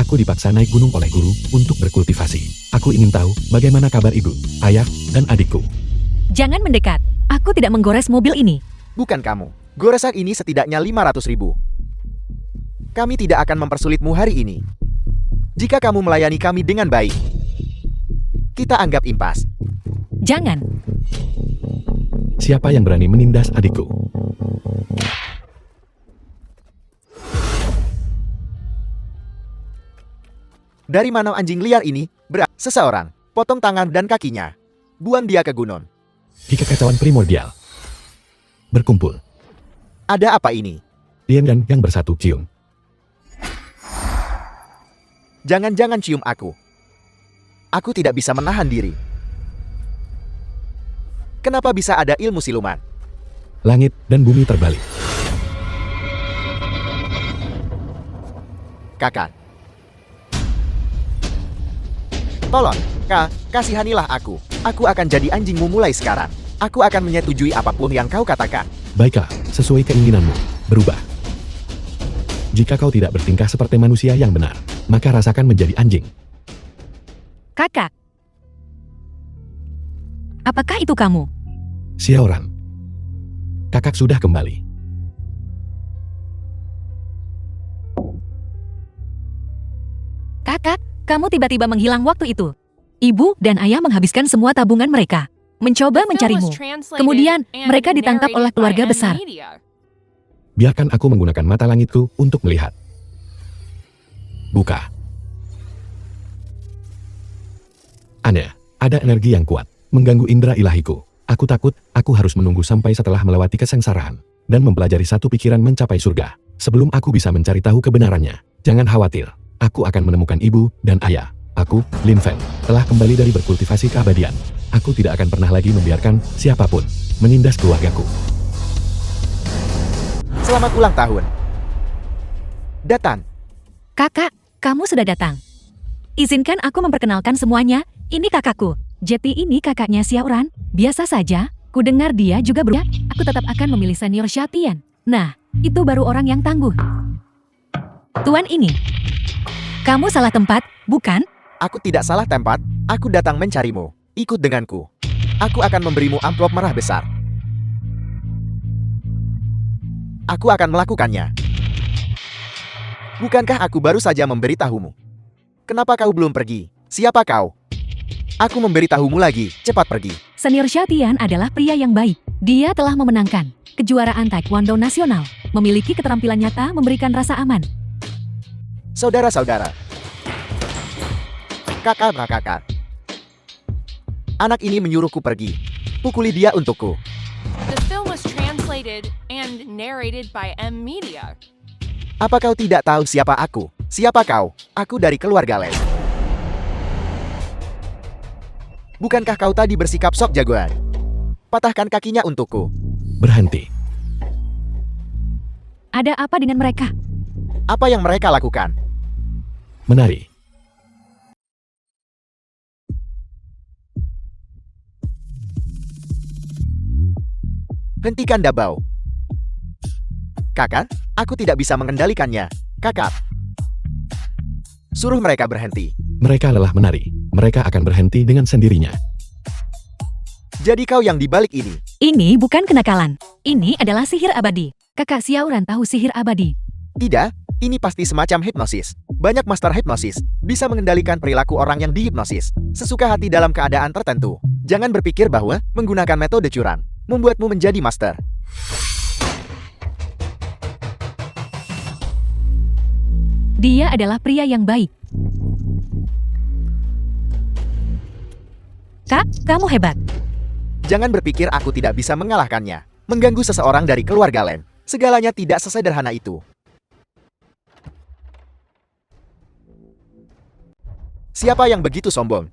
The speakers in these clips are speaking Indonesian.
Aku dipaksa naik gunung oleh guru untuk berkultivasi. Aku ingin tahu bagaimana kabar ibu, ayah, dan adikku. Jangan mendekat. Aku tidak menggores mobil ini. Bukan kamu. Goresan ini setidaknya 500.000. Kami tidak akan mempersulitmu hari ini. Jika kamu melayani kami dengan baik, kita anggap impas. Jangan. Siapa yang berani menindas adikku? Dari mana anjing liar ini? Seseorang. Potong tangan dan kakinya. Buang dia ke gunung. Di kekacauan primordial. Berkumpul. Ada apa ini? Lien dan yang bersatu cium. Jangan-jangan cium aku. Aku tidak bisa menahan diri. Kenapa bisa ada ilmu siluman? Langit dan bumi terbalik. Kakak. Tolong, kasihanilah aku. Aku akan jadi anjingmu mulai sekarang. Aku akan menyetujui apapun yang kau katakan. Baiklah, sesuai keinginanmu. Berubah. Jika kau tidak bertingkah seperti manusia yang benar, maka rasakan menjadi anjing. Kakak. Apakah itu kamu? Xiaoran. Kakak sudah kembali. Kakak, kamu tiba-tiba menghilang waktu itu. Ibu dan ayah menghabiskan semua tabungan mereka, mencoba mencarimu. Kemudian, mereka ditangkap oleh keluarga besar. Biarkan aku menggunakan mata langitku untuk melihat. Buka. Aneh, ada energi yang kuat, mengganggu indera ilahiku. Aku takut, aku harus menunggu sampai setelah melewati kesengsaraan, dan mempelajari satu pikiran mencapai surga. Sebelum aku bisa mencari tahu kebenarannya, jangan khawatir, aku akan menemukan ibu dan ayah. Aku, Lin Feng, telah kembali dari berkultivasi keabadian. Aku tidak akan pernah lagi membiarkan siapapun menindas keluargaku. Selamat ulang tahun. Datang. Kakak, kamu sudah datang. Izinkan aku memperkenalkan semuanya. Ini kakakku. Jeti ini kakaknya Xiaoran. Biasa saja, ku dengar dia juga Aku tetap akan memilih senior Xiatian. Nah, itu baru orang yang tangguh. Tuan ini. Kamu salah tempat, bukan? Aku tidak salah tempat, aku datang mencarimu. Ikut denganku. Aku akan memberimu amplop merah besar. Aku akan melakukannya. Bukankah aku baru saja memberitahumu? Kenapa kau belum pergi? Siapa kau? Aku memberitahumu lagi, cepat pergi. Senior Xiatian adalah pria yang baik. Dia telah memenangkan kejuaraan Taekwondo nasional. Memiliki keterampilan nyata memberikan rasa aman. Saudara-saudara. Kakak. Anak ini menyuruhku pergi. Pukuli dia untukku. The film was translated and narrated by M Media. Apa kau tidak tahu siapa aku? Siapa kau? Aku dari keluarga Lei. Bukankah kau tadi bersikap sok jagoan? Patahkan kakinya untukku. Berhenti. Ada apa dengan mereka? Apa yang mereka lakukan? Menari. Hentikan Dabao. Kakak, aku tidak bisa mengendalikannya. Kakak. Suruh mereka berhenti. Mereka lelah menari. Mereka akan berhenti dengan sendirinya. Jadi kau yang dibalik ini. Ini bukan kenakalan. Ini adalah sihir abadi. Kakak Xiaoran tahu sihir abadi. Tidak, ini pasti semacam hipnosis. Banyak master hipnosis bisa mengendalikan perilaku orang yang dihipnosis sesuka hati dalam keadaan tertentu. Jangan berpikir bahwa menggunakan metode curang membuatmu menjadi master. Dia adalah pria yang baik. Kak, kamu hebat. Jangan berpikir aku tidak bisa mengalahkannya. Mengganggu seseorang dari keluarga Len. Segalanya tidak sesederhana itu. Siapa yang begitu sombong?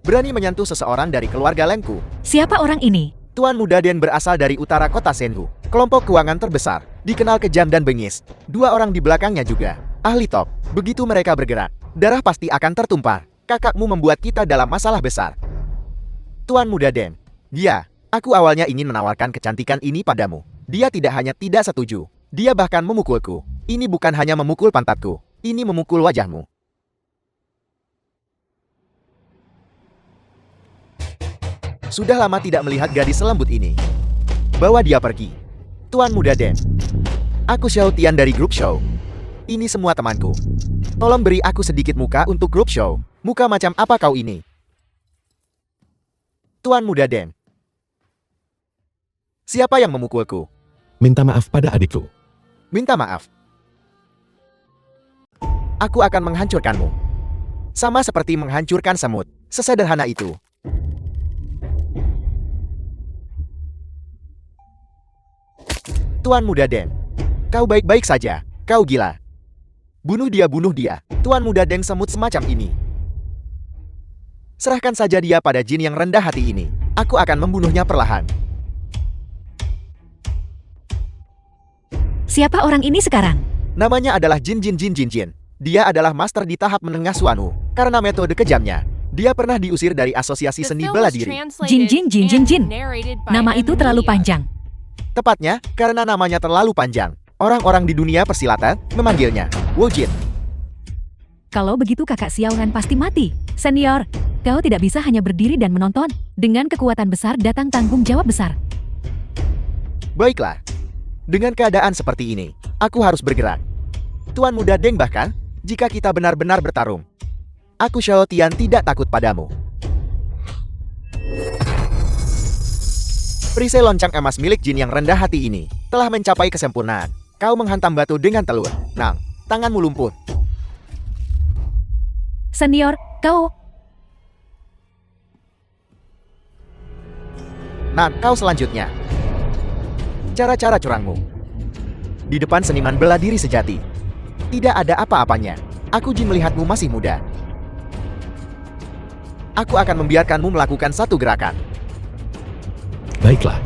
Berani menyentuh seseorang dari keluarga Lenku. Siapa orang ini? Tuan muda Den berasal dari utara kota Senhu. Kelompok keuangan terbesar. Dikenal kejam dan bengis. Dua orang di belakangnya juga. Ahli top. Begitu mereka bergerak, darah pasti akan tertumpah. Kakakmu membuat kita dalam masalah besar. Tuan muda Den. Dia. Aku awalnya ingin menawarkan kecantikan ini padamu. Dia tidak hanya tidak setuju. Dia bahkan memukulku. Ini bukan hanya memukul pantatku. Ini memukul wajahmu. Sudah lama tidak melihat gadis selembut ini. Bawa dia pergi. Tuan Muda Den. Aku Xiao Tian dari grup Show. Ini semua temanku. Tolong beri aku sedikit muka untuk grup Show. Muka macam apa kau ini? Tuan Muda Den. Siapa yang memukulku? Minta maaf pada adikku. Minta maaf. Aku akan menghancurkanmu. Sama seperti menghancurkan semut. Sesederhana itu. Tuan Muda Den. Kau baik-baik saja. Kau gila. Bunuh dia. Tuan Muda Den semut semacam ini. Serahkan saja dia pada jin yang rendah hati ini. Aku akan membunuhnya perlahan. Siapa orang ini sekarang? Namanya adalah Jin. Dia adalah master di tahap menengah Suanu. Karena metode kejamnya, dia pernah diusir dari asosiasi The seni film bela was diri. translated Jin. and narrated by Nama itu terlalu Emilia. panjang. Tepatnya, karena namanya terlalu panjang. Orang-orang di dunia persilatan memanggilnya Wojin. Kalau begitu kakak Xiaoran pasti mati. Senior, kau tidak bisa hanya berdiri dan menonton. Dengan kekuatan besar datang tanggung jawab besar. Baiklah. Dengan keadaan seperti ini, aku harus bergerak. Tuan Muda Deng bahkan, jika kita benar-benar bertarung, aku Xiao Tian tidak takut padamu. Perisai lonceng emas milik jin yang rendah hati ini telah mencapai kesempurnaan. Kau menghantam batu dengan telur. Nang, tanganmu lumpuh. Senior, kau... Nan, kau selanjutnya. Cara-cara curangmu. Di depan seniman bela diri sejati. Tidak ada apa-apanya. Aku jin melihatmu masih muda. Aku akan membiarkanmu melakukan satu gerakan. Baiklah.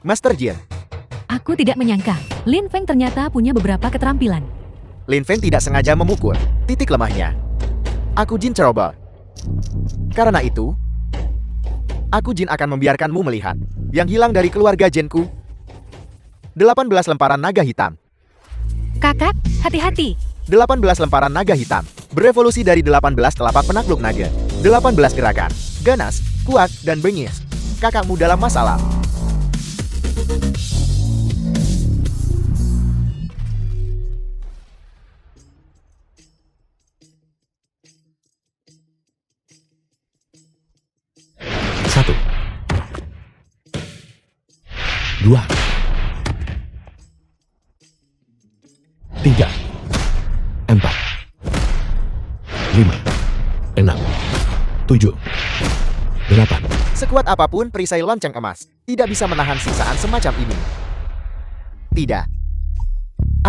Master Jin, Aku tidak menyangka, Lin Feng ternyata punya beberapa keterampilan. Lin Feng tidak sengaja memukul titik lemahnya. Aku jin ceroboh. Karena itu, aku jin akan membiarkanmu melihat yang hilang dari keluarga jinku. 18 lemparan naga hitam. Kakak, hati-hati. 18 lemparan naga hitam berevolusi dari 18 telapak penakluk naga. 18 gerakan, ganas, kuat, dan bengis. Kakakmu dalam masalah. Satu. Dua. Tiga. Empat. Lima. Enam. 7, 8. Sekuat apapun perisai lonceng emas, tidak bisa menahan siksaan semacam ini. Tidak.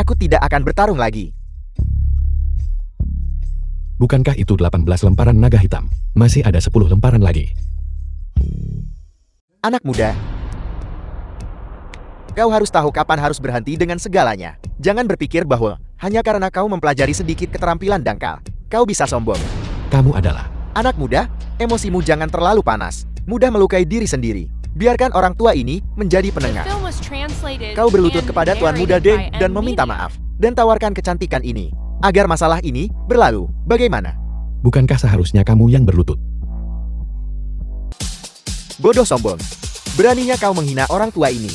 Aku tidak akan bertarung lagi. Bukankah itu 18 lemparan naga hitam? Masih ada 10 lemparan lagi. Anak muda, kau harus tahu kapan harus berhenti dengan segalanya. Jangan berpikir bahwa hanya karena kau mempelajari sedikit keterampilan dangkal, kau bisa sombong. Kamu adalah Anak muda, emosimu jangan terlalu panas. Mudah melukai diri sendiri. Biarkan orang tua ini menjadi The penengah. film was translated Kau berlutut and kepada Tuan Muda narrated Deng by dan meminta Emilia. maaf. Dan tawarkan kecantikan ini. Agar masalah ini berlalu. Bagaimana? bukankah seharusnya kamu yang berlutut? Bodoh sombong. Beraninya kau menghina orang tua ini.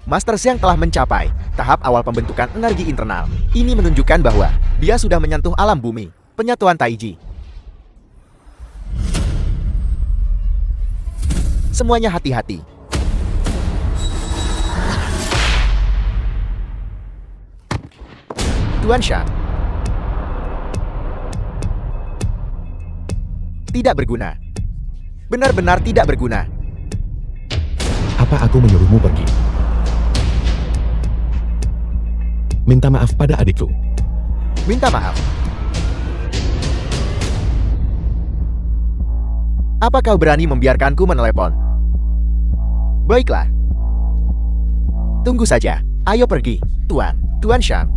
Master Xiang telah mencapai tahap awal pembentukan energi internal. Ini menunjukkan bahwa dia sudah menyentuh alam bumi, penyatuan Taiji. Semuanya hati-hati. Tuan Shan. Tidak berguna. Benar-benar tidak berguna. Apa aku menyuruhmu pergi? Minta maaf pada adikku. Minta maaf. Apa kau berani membiarkanku menelepon? Baiklah. Tunggu saja. Ayo pergi, Tuan Shan.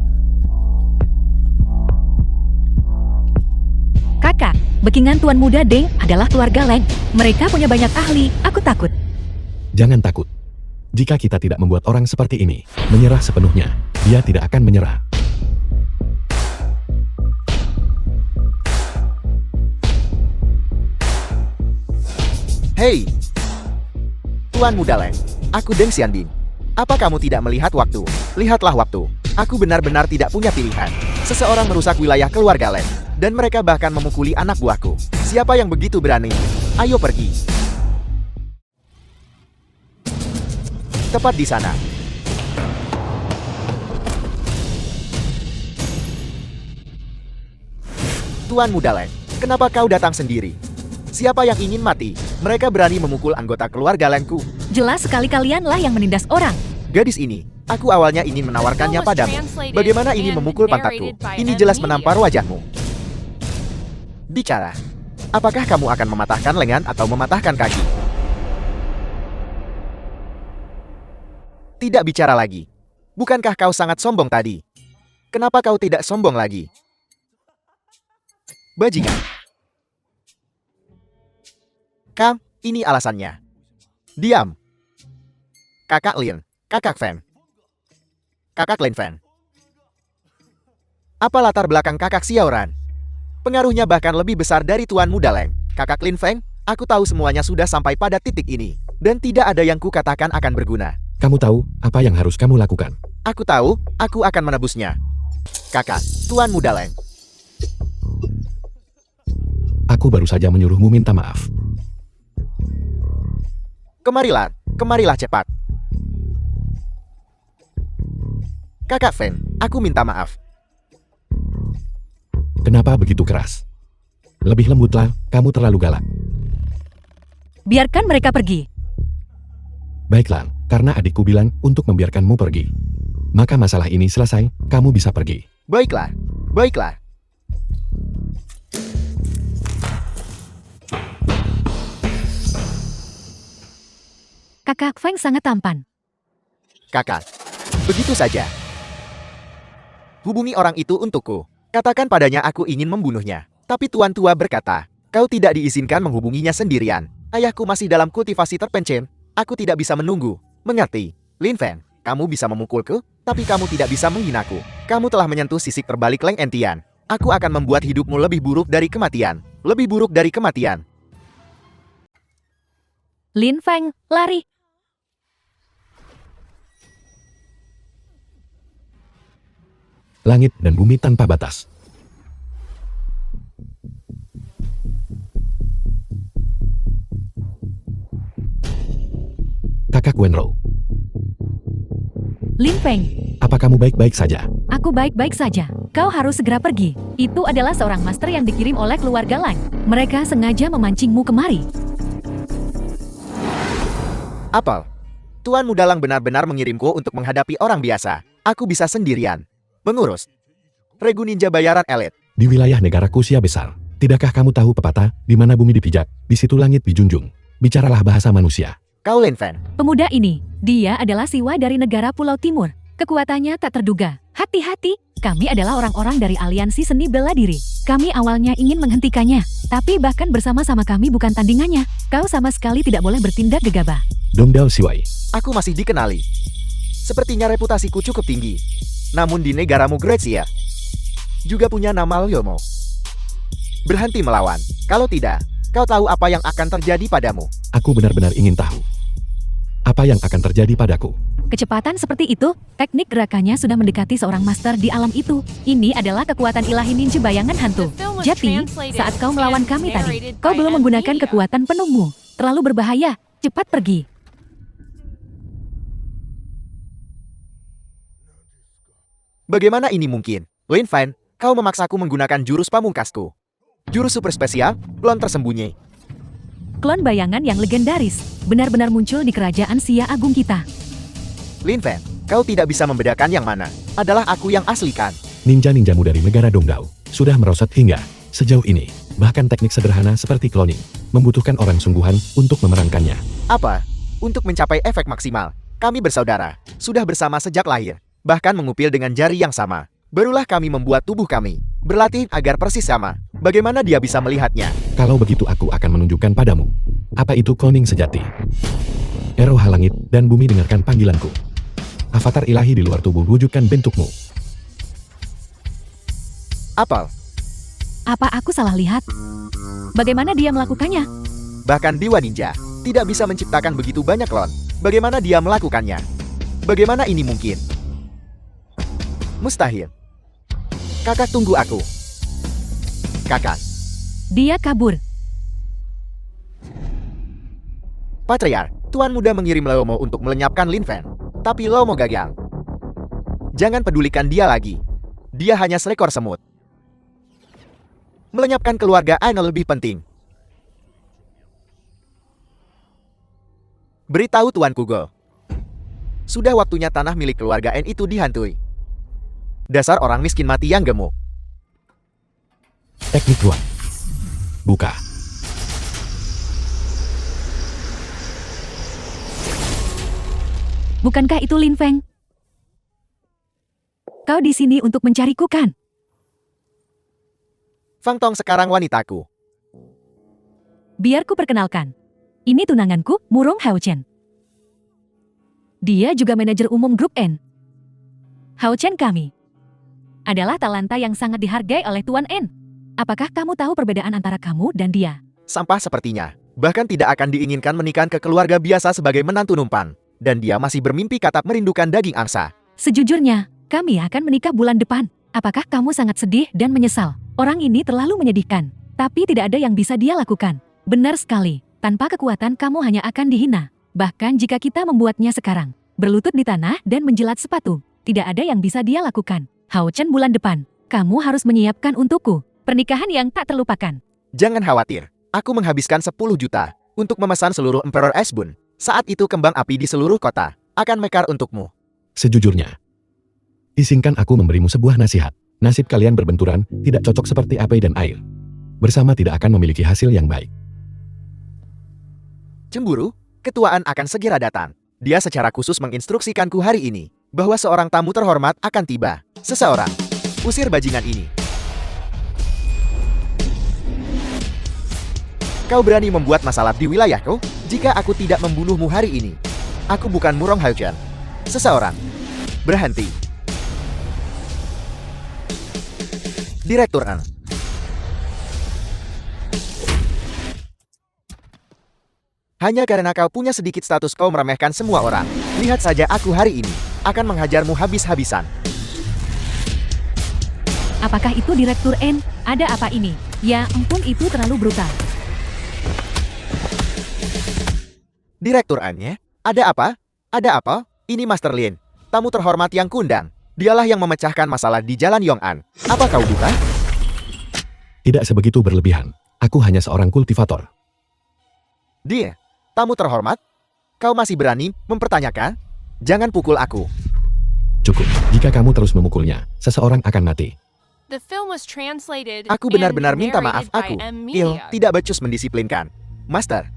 Kakak, backingan Tuan Muda Deng adalah keluarga Leng. Mereka punya banyak ahli, aku takut. Jangan takut. Jika kita tidak membuat orang seperti ini menyerah sepenuhnya, dia tidak akan menyerah. Hei! Tuan Muda Leng, aku Deng Xianbing. Apa kamu tidak melihat waktu? Lihatlah waktu. Aku benar-benar tidak punya pilihan. Seseorang merusak wilayah keluarga Leng. Dan mereka bahkan memukuli anak buahku. Siapa yang begitu berani? Ayo pergi. Tepat di sana. Tuan Muda Leng, kenapa kau datang sendiri? Siapa yang ingin mati? Mereka berani memukul anggota keluarga Lengku. Jelas sekali kalianlah yang menindas orang. Gadis ini, aku awalnya ingin menawarkannya padamu. Bagaimana ini memukul pantatku? Ini jelas menampar wajahmu. Bicara. Apakah kamu akan mematahkan lengan atau mematahkan kaki? Tidak bicara lagi. Bukankah kau sangat sombong tadi? Kenapa kau tidak sombong lagi? Bajingan. Kam, ini alasannya. Diam. Kakak Lin, Kakak Fan. Kakak Lin Fan. Apa latar belakang Kakak Xiaoran? Pengaruhnya bahkan lebih besar dari Tuan Muda Leng. Kakak Lin Feng, aku tahu semuanya sudah sampai pada titik ini. Dan tidak ada yang kukatakan akan berguna. Kamu tahu apa yang harus kamu lakukan. Aku tahu, aku akan menebusnya. Kakak, Tuan Muda Leng. Aku baru saja menyuruhmu minta maaf. Kemarilah cepat. Kakak Feng, aku minta maaf. Kenapa begitu keras? Lebih lembutlah, kamu terlalu galak. Biarkan mereka pergi. Baiklah, karena adikku bilang untuk membiarkanmu pergi. Maka masalah ini selesai, kamu bisa pergi. Baiklah. Kakak Feng sangat tampan. Kakak, begitu saja. Hubungi orang itu untukku. Katakan padanya aku ingin membunuhnya. Tapi Tuan Tua berkata, kau tidak diizinkan menghubunginya sendirian. Ayahku masih dalam kultivasi terpencil. Aku tidak bisa menunggu. Mengerti? Lin Feng, kamu bisa memukulku, tapi kamu tidak bisa menghinaku. Kamu telah menyentuh sisik terbalik Leng Entian. Aku akan membuat hidupmu lebih buruk dari kematian. Lebih buruk dari kematian. Lin Feng, lari. Langit dan bumi tanpa batas. Kakak Wenro, Lin Feng, apa kamu baik-baik saja? aku baik-baik saja. Kau harus segera pergi. Itu adalah seorang master yang dikirim oleh keluarga Lang. Mereka sengaja memancingmu kemari. Apel, Tuan Muda Lang benar-benar mengirimku untuk menghadapi orang biasa. Aku bisa sendirian. Pengurus. Regu Ninja Bayaran Elit. Di wilayah negara Kusia besar, tidakkah kamu tahu pepatah, di mana bumi dipijak, di situ langit dijunjung. Bicaralah bahasa manusia. Kau Lin Feng. Pemuda ini, dia adalah Siwa dari negara Pulau Timur. Kekuatannya tak terduga. Hati-hati, kami adalah orang-orang dari aliansi seni bela diri. Kami awalnya ingin menghentikannya, tapi bahkan bersama-sama kami bukan tandingannya. Kau sama sekali tidak boleh bertindak gegabah. Dongdao Siwai. Aku masih dikenali. Sepertinya reputasiku cukup tinggi. Namun di negaramu Grecia juga punya nama Lyomo. Berhenti melawan. Kalau tidak, kau tahu apa yang akan terjadi padamu. Aku benar-benar ingin tahu. Apa yang akan terjadi padaku? Kecepatan seperti itu, teknik gerakannya sudah mendekati seorang master di alam itu. Ini adalah kekuatan ilahi ninja bayangan hantu. Jadi, saat kau melawan kami tadi, kau belum menggunakan kekuatan penuhmu. Terlalu berbahaya. Cepat pergi. Bagaimana ini mungkin? Lin Fan, kau memaksaku menggunakan jurus pamungkasku. Jurus super spesial, klon tersembunyi. Klon bayangan yang legendaris, benar-benar muncul di kerajaan Sia Agung kita. Lin Fan, kau tidak bisa membedakan yang mana adalah aku yang asli kan? Ninja-ninjamu dari negara Dongdao sudah merosot hingga sejauh ini. Bahkan teknik sederhana seperti cloning membutuhkan orang sungguhan untuk memerankannya. Apa? Untuk mencapai efek maksimal, kami bersaudara, sudah bersama sejak lahir, bahkan mengupil dengan jari yang sama. Barulah kami membuat tubuh kami Berlatih agar persis sama. Bagaimana dia bisa melihatnya? Kalau begitu aku akan menunjukkan padamu. Apa itu cloning sejati? Eroha langit dan bumi dengarkan panggilanku. Avatar ilahi di luar tubuh wujudkan bentukmu. Apel. Apa aku salah lihat? Bagaimana dia melakukannya? Bahkan Dewa Ninja tidak bisa menciptakan begitu banyak klon. Bagaimana dia melakukannya? Bagaimana ini mungkin? Mustahil. Kakak, tunggu aku. Kakak. Dia kabur. Patriark, Tuan Muda mengirim Leomo untuk melenyapkan Lin Fen. Tapi Leomo gagal. Jangan pedulikan dia lagi. Dia hanya seekor semut. Melenyapkan keluarga Aino lebih penting. Beritahu Tuan Kugo. Sudah waktunya tanah milik keluarga N itu dihantui. Dasar orang miskin mati yang gemuk. Teknik Tuan. Buka. Bukankah itu Lin Feng? Kau di sini untuk mencariku kan? Fang Tong sekarang wanitaku. Biar ku perkenalkan. Ini tunanganku, Murong Hao Chen. Dia juga manajer umum grup N. Hao Chen kami adalah talenta yang sangat dihargai oleh Tuan N. Apakah kamu tahu perbedaan antara kamu dan dia? Sampah sepertinya. Bahkan tidak akan diinginkan menikah ke keluarga biasa sebagai menantu numpan. Dan dia masih bermimpi katap merindukan daging angsa. Sejujurnya, kami akan menikah bulan depan. Apakah kamu sangat sedih dan menyesal? Orang ini terlalu menyedihkan. Tapi tidak ada yang bisa dia lakukan. Benar sekali. Tanpa kekuatan kamu hanya akan dihina. Bahkan jika kita membuatnya sekarang, berlutut di tanah dan menjilat sepatu, tidak ada yang bisa dia lakukan. Hao Chen bulan depan, kamu harus menyiapkan untukku pernikahan yang tak terlupakan. Jangan khawatir, aku menghabiskan 10 juta untuk memesan seluruh Emperor Esbun. Saat itu kembang api di seluruh kota akan mekar untukmu. Sejujurnya, izinkan aku memberimu sebuah nasihat. Nasib kalian berbenturan, tidak cocok seperti api dan air. Bersama tidak akan memiliki hasil yang baik. Cemburu, ketuaan akan segera datang. Dia secara khusus menginstruksikanku hari ini bahwa seorang tamu terhormat akan tiba. Seseorang. Usir bajingan ini. Kau berani membuat masalah di wilayahku? Jika aku tidak membunuhmu hari ini, aku bukan Murong Hao Chen. Seseorang. Berhenti. Direktur N. Hanya karena kau punya sedikit status kau meremehkan semua orang. Lihat saja aku hari ini akan menghajarmu habis-habisan. Apakah itu Direktur N? Ada apa ini? Ya ampun, itu terlalu brutal. Direktur N ya? Ada apa? Ada apa? Ini Master Lin, tamu terhormat yang kundang. Dialah yang memecahkan masalah di Jalan Yong'an. Apa kau duga? Tidak sebegitu berlebihan. Aku hanya seorang kultivator. Dia, tamu terhormat? Kau masih berani mempertanyakan? Jangan pukul aku. Cukup. Jika kamu terus memukulnya, seseorang akan mati. The film was translated Aku and benar-benar minta maaf narrated by aku. M. Il, Media. tidak becus mendisiplinkan. Master,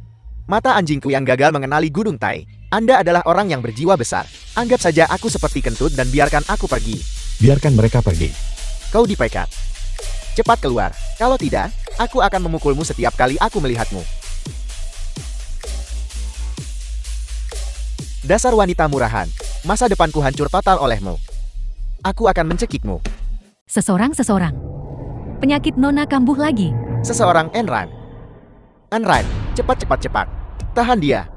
mata anjingku yang gagal mengenali Gunung Tai. Anda adalah orang yang berjiwa besar. Anggap saja aku seperti kentut dan biarkan aku pergi. Biarkan mereka pergi. Kau dipecat. Cepat keluar. Kalau tidak, aku akan memukulmu setiap kali aku melihatmu. Dasar wanita murahan. Masa depanku hancur total olehmu. Aku akan mencekikmu. Seseorang. Penyakit Nona kambuh lagi. Seseorang Enran. Enran, cepat. Tahan dia.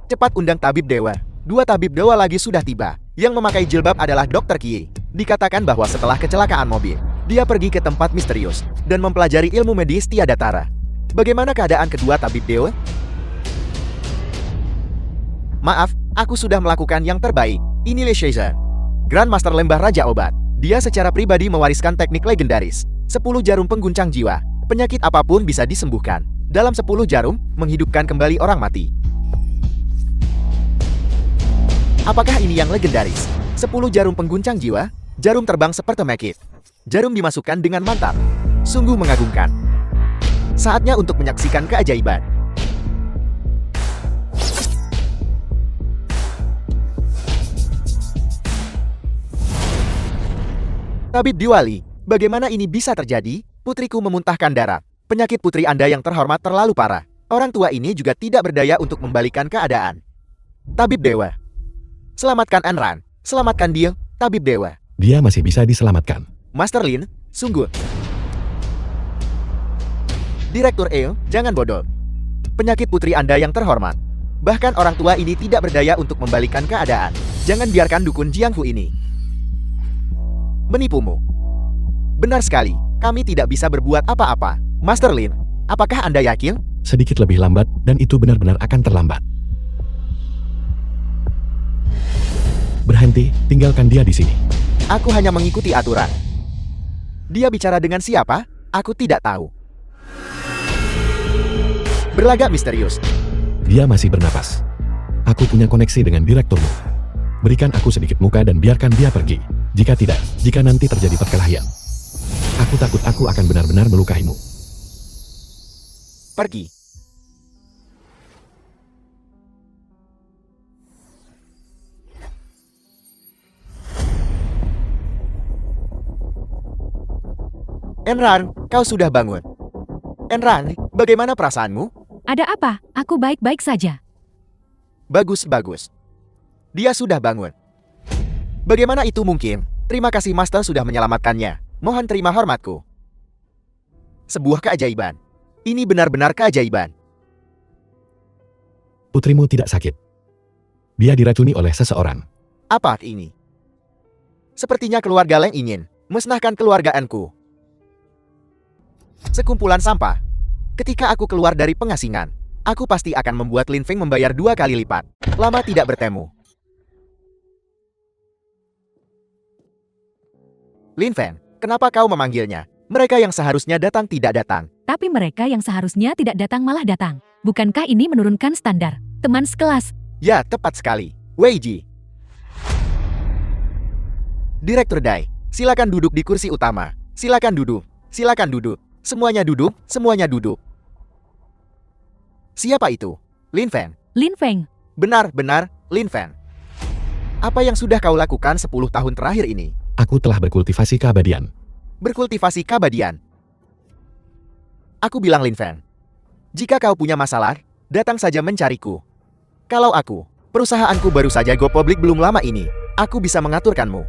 Cepat undang tabib dewa. 2 tabib dewa lagi sudah tiba. Yang memakai jilbab adalah Dr. Kie. Dikatakan bahwa setelah kecelakaan mobil, dia pergi ke tempat misterius dan mempelajari ilmu medis tiada tara. Bagaimana keadaan kedua tabib dewa? Maaf, aku sudah melakukan yang terbaik. Ini Le Shazer, Grand Master Lembah Raja Obat. Dia secara pribadi mewariskan teknik legendaris. 10 jarum pengguncang jiwa. Penyakit apapun bisa disembuhkan. Dalam 10 jarum, menghidupkan kembali orang mati. Apakah ini yang legendaris? 10 jarum pengguncang jiwa, jarum terbang seperti magnet. Jarum dimasukkan dengan mantap. Sungguh mengagumkan. Saatnya untuk menyaksikan keajaiban. Tabib Diwali, Bagaimana ini bisa terjadi? Putriku memuntahkan darah. Penyakit putri Anda yang terhormat terlalu parah. Orang tua ini juga tidak berdaya untuk membalikan keadaan. Tabib Dewa. Selamatkan Enran. Selamatkan dia, Tabib Dewa. Dia masih bisa diselamatkan. Master Lin, sungguh. Direktur Eo, jangan bodoh. Penyakit putri Anda yang terhormat. Bahkan orang tua ini tidak berdaya untuk membalikan keadaan. Jangan biarkan dukun Jianghu ini menipumu. Benar sekali, kami tidak bisa berbuat apa-apa. Master Lin, apakah Anda yakin? Sedikit lebih lambat, dan itu benar-benar akan terlambat. Berhenti, tinggalkan dia di sini. Aku hanya mengikuti aturan. Dia bicara dengan siapa? Aku tidak tahu. Berlagak misterius. Dia masih bernapas. Aku punya koneksi dengan direkturmu. Berikan aku sedikit muka dan biarkan dia pergi. Jika tidak, jika nanti terjadi perkelahian, aku takut aku akan benar-benar melukaimu. Pergi. Enran, kau sudah bangun. Enran, bagaimana perasaanmu? Ada apa? Aku baik-baik saja. Bagus, bagus. Dia sudah bangun. Bagaimana itu mungkin? Terima kasih Master sudah menyelamatkannya. Mohon terima hormatku. Sebuah keajaiban. Ini benar-benar keajaiban. Putrimu tidak sakit. Dia diracuni oleh seseorang. Apa ini? Sepertinya keluarga Leng ingin musnahkan keluargaanku. Sekumpulan sampah. Ketika aku keluar dari pengasingan, aku pasti akan membuat Lin Feng membayar 2 kali lipat. Lama tidak bertemu. Lin Feng, kenapa kau memanggilnya? Mereka yang seharusnya datang tidak datang. Tapi mereka yang seharusnya tidak datang malah datang. Bukankah ini menurunkan standar teman sekelas? Ya, tepat sekali. Wei Ji. Direktur Dai, silakan duduk di kursi utama. Silakan duduk. Silakan duduk. Semuanya duduk, semuanya duduk. Siapa itu? Lin Feng. Lin Feng, Benar-benar, Lin Feng. Apa yang sudah kau lakukan 10 tahun terakhir ini? Aku telah berkultivasi keabadian. Berkultivasi keabadian. Aku bilang Lin Feng, jika kau punya masalah, datang saja mencariku. Kalau aku, perusahaanku baru saja go public belum lama ini, aku bisa mengaturkanmu.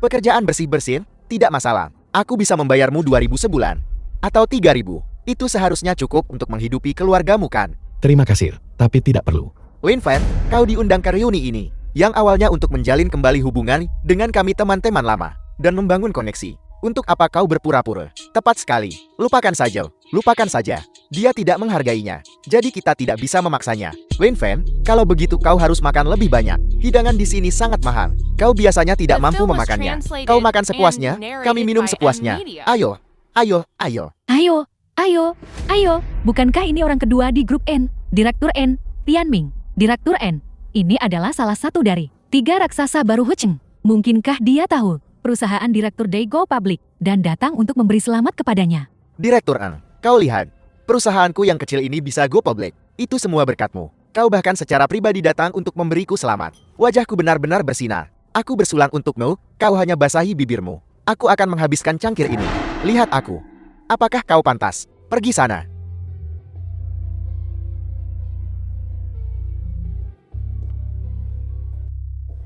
Pekerjaan bersih-bersih, tidak masalah. Aku bisa membayarmu 2.000 sebulan. Atau 3.000. Itu seharusnya cukup untuk menghidupi keluargamu kan? Terima kasih, tapi tidak perlu. Lin Feng, kau diundang ke reuni ini, yang awalnya untuk menjalin kembali hubungan dengan kami teman-teman lama, dan membangun koneksi. Untuk apa kau berpura-pura? Tepat sekali. Lupakan saja. Lupakan saja. Dia tidak menghargainya. Jadi kita tidak bisa memaksanya. Lin Feng, kalau begitu kau harus makan lebih banyak. Hidangan di sini sangat mahal. Kau biasanya tidak The mampu film was memakannya. translated Kau makan sepuasnya, and narrated kami minum by sepuasnya. M-Media. Ayo. Ayo, ayo. ayo, ayo, ayo. Bukankah ini orang kedua di grup N? Direktur N, Tianming. Direktur N, ini adalah salah satu dari 3 raksasa baru Hucheng. Mungkinkah dia tahu perusahaan Direktur Dai go public dan datang untuk memberi selamat kepadanya? Direktur Ang, kau lihat. Perusahaanku yang kecil ini bisa go public. Itu semua berkatmu. Kau bahkan secara pribadi datang untuk memberiku selamat. Wajahku benar-benar bersinar. Aku bersulang untukmu, kau hanya basahi bibirmu. Aku akan menghabiskan cangkir ini. Lihat aku. Apakah kau pantas? Pergi sana.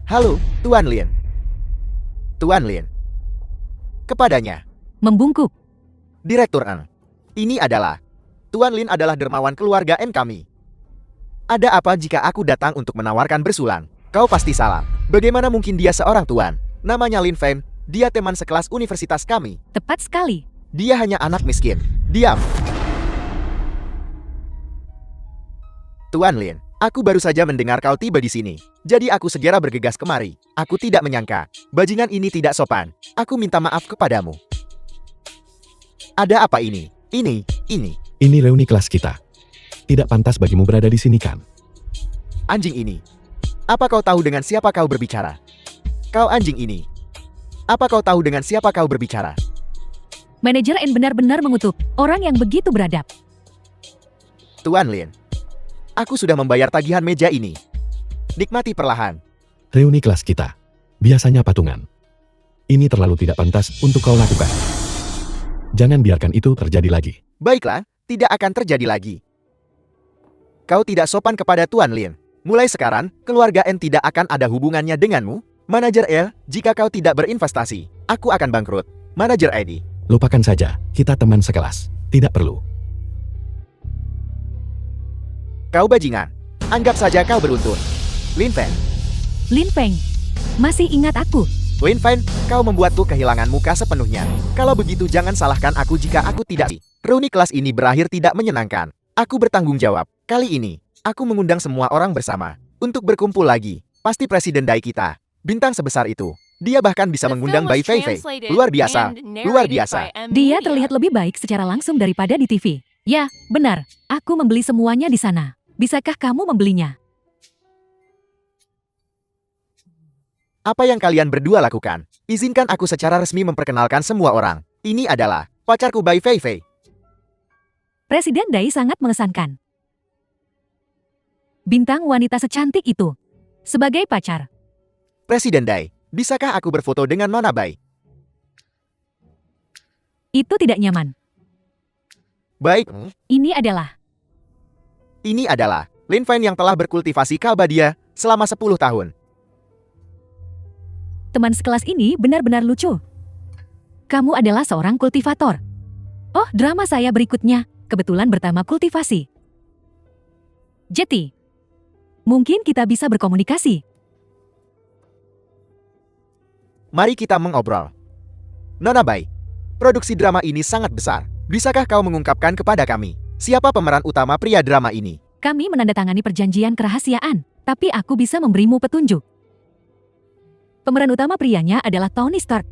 Halo, Tuan Lin. Tuan Lin. Kepadanya, Membungkuk. Direktur Ang. Ini adalah Tuan Lin adalah dermawan keluarga N kami. Ada apa jika aku datang untuk menawarkan bersulang? Kau pasti salah. Bagaimana mungkin dia seorang tuan? Namanya Lin Feng. Dia teman sekelas universitas kami. Tepat sekali. Dia hanya anak miskin. Diam. Tuan Lin, aku baru saja mendengar kau tiba di sini. Jadi aku segera bergegas kemari. Aku tidak menyangka. Bajingan ini tidak sopan. Aku minta maaf kepadamu. Ada apa ini? Ini. Ini reuni kelas kita. Tidak pantas bagimu berada di sini kan? Anjing ini. Apa kau tahu dengan siapa kau berbicara? Kau anjing ini. Apa kau tahu dengan siapa kau berbicara? Manajer N benar-benar mengutuk orang yang begitu beradab. Tuan Lin. Aku sudah membayar tagihan meja ini. Nikmati perlahan. Reuni kelas kita. Biasanya patungan. Ini terlalu tidak pantas untuk kau lakukan. Jangan biarkan itu terjadi lagi. Baiklah, tidak akan terjadi lagi. Kau tidak sopan kepada Tuan Lin. Mulai sekarang, keluarga N tidak akan ada hubungannya denganmu. Manajer L, jika kau tidak berinvestasi, aku akan bangkrut. Manajer Eddie. Lupakan saja, kita teman sekelas. Tidak perlu. Kau bajingan. Anggap saja kau beruntun. Lin Fan. Lin Feng, masih ingat aku? Lin Fan, kau membuatku kehilangan muka sepenuhnya. Kalau begitu jangan salahkan aku jika aku tidak. Reuni kelas ini berakhir tidak menyenangkan. Aku bertanggung jawab. Kali ini, aku mengundang semua orang bersama untuk berkumpul lagi. Pasti Presiden Dai kita. Bintang sebesar itu. Dia bahkan bisa The mengundang film Bai was Fei Fei. translated Luar biasa. and Luar narrated biasa. by M. Dia Media. terlihat lebih baik secara langsung daripada di TV. Ya, benar. Aku membeli semuanya di sana. Bisakah kamu membelinya? Apa yang kalian berdua lakukan? Izinkan aku secara resmi memperkenalkan semua orang. Ini adalah pacarku Bai Fei Fei. Presiden Dai sangat mengesankan. Bintang wanita secantik itu. Sebagai pacar, Presiden Dai, bisakah aku berfoto dengan Nona Bai? itu tidak nyaman. Baik, Ini adalah ini adalah Lin Fan yang telah berkultivasi keabadian selama 10 tahun. teman sekelas ini benar-benar lucu. Kamu adalah seorang kultivator. Oh, drama saya berikutnya kebetulan bertema kultivasi. Jetty, mungkin kita bisa berkomunikasi. Mari kita mengobrol. Nona Bai, produksi drama ini sangat besar. Bisakah kau mengungkapkan kepada kami, siapa pemeran utama pria drama ini? Kami menandatangani perjanjian kerahasiaan, tapi aku bisa memberimu petunjuk. Pemeran utama prianya adalah Tony Stark.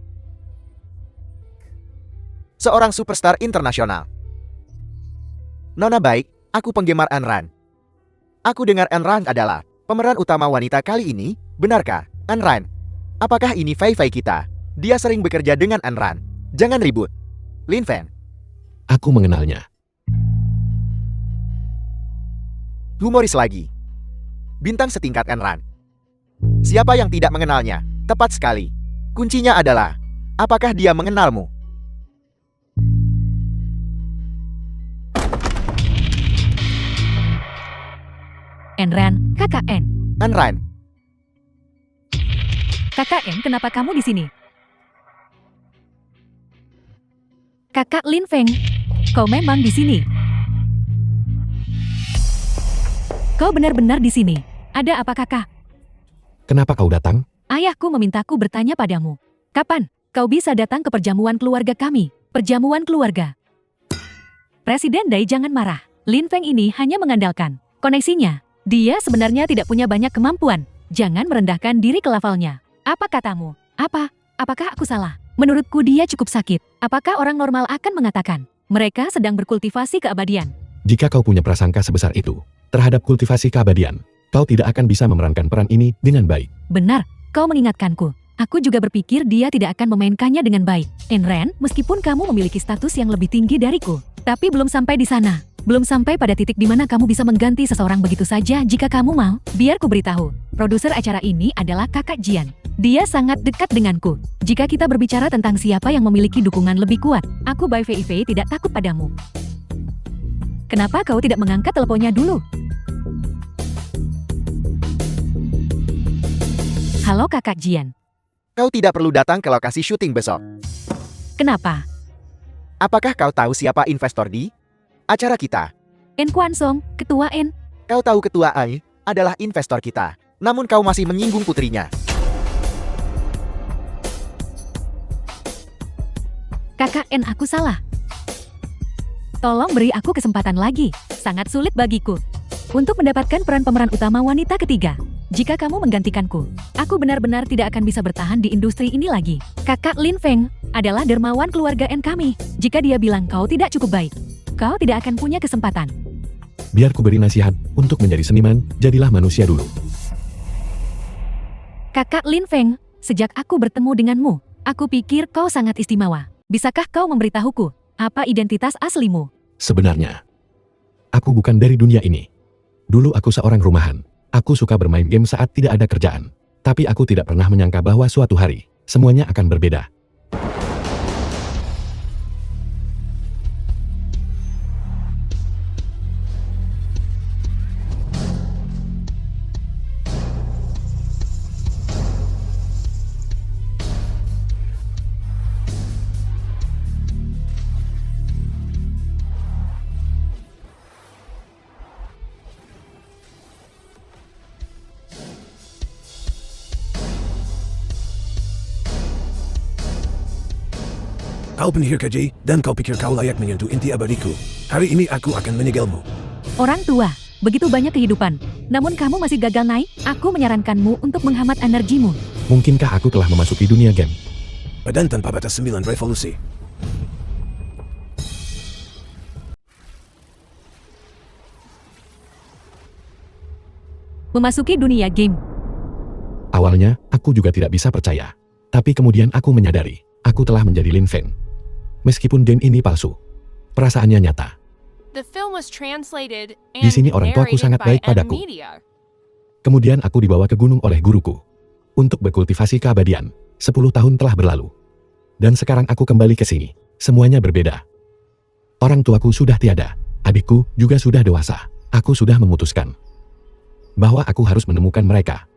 Seorang superstar internasional. Nona baik, aku penggemar Ayn Rand. Aku dengar Ayn Rand adalah pemeran utama wanita kali ini, benarkah, Ayn Rand? Apakah ini Fei Fei kita? Dia sering bekerja dengan Ayn Rand. Jangan ribut. Lin Fan, Aku mengenalnya. humoris lagi. Bintang setingkat Ayn Rand. Siapa yang tidak mengenalnya? Tepat sekali. Kuncinya adalah, apakah dia mengenalmu? Enran, KKN. Ayn Rand, KKN, kenapa kamu di sini? Kakak Lin Feng, kau memang di sini. Kau benar-benar di sini. Ada apa kakak? Kenapa kau datang? Ayahku memintaku bertanya padamu. Kapan kau bisa datang ke perjamuan keluarga kami? Perjamuan keluarga. Presiden Dai jangan marah. Lin Feng ini hanya mengandalkan koneksinya. Dia sebenarnya tidak punya banyak kemampuan. Jangan merendahkan diri ke levelnya. Apa katamu? Apakah aku salah? Menurutku dia cukup sakit. Apakah orang normal akan mengatakan mereka sedang berkultivasi keabadian? Jika kau punya prasangka sebesar itu terhadap kultivasi keabadian, kau tidak akan bisa memerankan peran ini dengan baik. Benar, kau mengingatkanku. Aku juga berpikir dia tidak akan memainkannya dengan baik. Enran, meskipun kamu memiliki status yang lebih tinggi dariku, tapi belum sampai di sana. Belum sampai pada titik di mana kamu bisa mengganti seseorang begitu saja jika kamu mau. Biar ku beritahu, produser acara ini adalah Kakak Jian. Dia sangat dekat denganku. Jika kita berbicara tentang siapa yang memiliki dukungan lebih kuat, aku Bai Fei Fei tidak takut padamu. Kenapa kau tidak mengangkat teleponnya dulu? Halo Kakak Jian. kau tidak perlu datang ke lokasi syuting besok. Kenapa? Apakah kau tahu siapa investor di acara kita? En Kuan Song, Ketua En. Kau tahu ketua AI adalah investor kita. Namun kau masih menyinggung putrinya. Kakak En, aku salah. Tolong beri aku kesempatan lagi. Sangat sulit bagiku untuk mendapatkan peran pemeran utama wanita ketiga. Jika kamu menggantikanku, aku benar-benar tidak akan bisa bertahan di industri ini lagi. Kakak Lin Feng adalah dermawan keluarga En kami. Jika dia bilang kau tidak cukup baik, kau tidak akan punya kesempatan. Biar ku beri nasihat, untuk menjadi seniman, jadilah manusia dulu. Kakak Lin Feng, sejak aku bertemu denganmu, aku pikir kau sangat istimewa. Bisakah kau memberitahuku, apa identitas aslimu? Sebenarnya, aku bukan dari dunia ini. Dulu aku seorang rumahan. Aku suka bermain game saat tidak ada kerjaan. Tapi aku tidak pernah menyangka bahwa suatu hari, semuanya akan berbeda. Kau penyihir keji, dan kau pikir kau layak menyentuh inti abadiku. Hari ini aku akan menyegelmu. Orang tua, begitu banyak kehidupan. Namun kamu masih gagal naik, aku menyarankanmu untuk menghemat energimu. Mungkinkah aku telah memasuki dunia game? Badan tanpa batas 9 revolusi. Memasuki dunia game. Awalnya, aku juga tidak bisa percaya. Tapi kemudian aku menyadari, aku telah menjadi Lin Feng. Meskipun game ini palsu, perasaannya nyata. The film was translated Di and sini orang tuaku narrated sangat by baik padaku. M-Media. Kemudian aku dibawa ke gunung oleh guruku. Untuk berkultivasi keabadian. 10 tahun telah berlalu. Dan sekarang aku kembali ke sini. Semuanya berbeda. Orang tuaku sudah tiada. Adikku juga sudah dewasa. Aku sudah memutuskan bahwa aku harus menemukan mereka.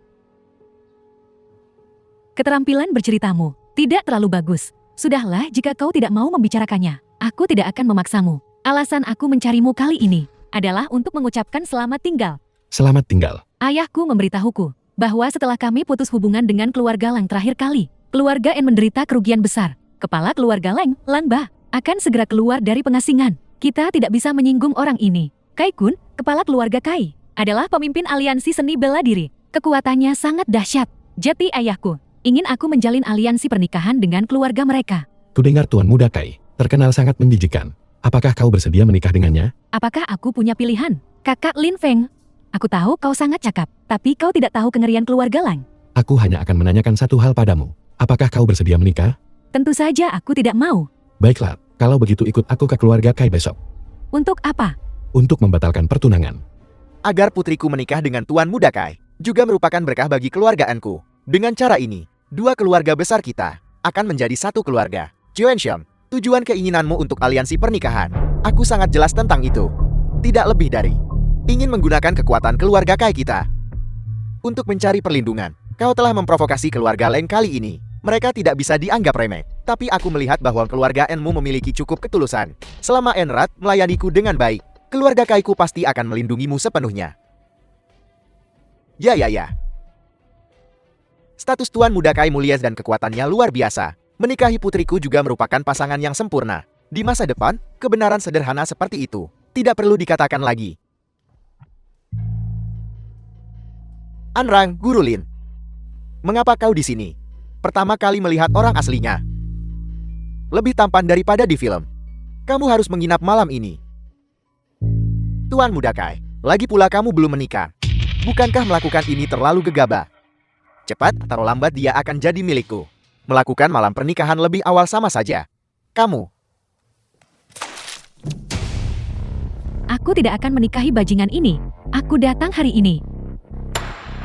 Keterampilan berceritamu tidak terlalu bagus. Sudahlah jika kau tidak mau membicarakannya. Aku tidak akan memaksamu. Alasan aku mencarimu kali ini adalah untuk mengucapkan selamat tinggal. Selamat tinggal. Ayahku memberitahuku bahwa setelah kami putus hubungan dengan keluarga Lang terakhir kali, keluarga N menderita kerugian besar. Kepala keluarga Lang, Lang Ba, akan segera keluar dari pengasingan. Kita tidak bisa menyinggung orang ini. Kai Kun, kepala keluarga Kai, adalah pemimpin aliansi seni bela diri. Kekuatannya sangat dahsyat. Jati ayahku ingin aku menjalin aliansi pernikahan dengan keluarga mereka. Kudengar Tuan Muda Kai, terkenal sangat menjijikan. Apakah kau bersedia menikah dengannya? Apakah aku punya pilihan? Kakak Lin Feng, aku tahu kau sangat cakap, tapi kau tidak tahu kengerian keluarga Lang. Aku hanya akan menanyakan satu hal padamu. Apakah kau bersedia menikah? Tentu saja aku tidak mau. Baiklah, kalau begitu ikut aku ke keluarga Kai besok. Untuk apa? Untuk membatalkan pertunangan. Agar putriku menikah dengan Tuan Muda Kai, juga merupakan berkah bagi keluargaanku. Dengan cara ini, dua keluarga besar kita akan menjadi satu keluarga. Juenshan, tujuan keinginanmu untuk aliansi pernikahan, aku sangat jelas tentang itu. Tidak lebih dari ingin menggunakan kekuatan keluarga Kai kita untuk mencari perlindungan. Kau telah memprovokasi keluarga Leng kali ini. Mereka tidak bisa dianggap remeh. Tapi aku melihat bahwa keluarga Enmu memiliki cukup ketulusan. Selama Enrat melayaniku dengan baik, keluarga Kaiku pasti akan melindungimu sepenuhnya. Ya. Status Tuan Muda Kai mulia dan kekuatannya luar biasa. Menikahi putriku juga merupakan pasangan yang sempurna. Di masa depan, kebenaran sederhana seperti itu tidak perlu dikatakan lagi. Anrang, Guru Lin. Mengapa kau di sini? Pertama kali melihat orang aslinya. Lebih tampan daripada di film. Kamu harus menginap malam ini. Tuan Muda Kai, lagi pula kamu belum menikah. Bukankah melakukan ini terlalu gegabah? Cepat atau lambat dia akan jadi milikku. Melakukan malam pernikahan lebih awal sama saja. Kamu. Aku tidak akan menikahi bajingan ini. Aku datang hari ini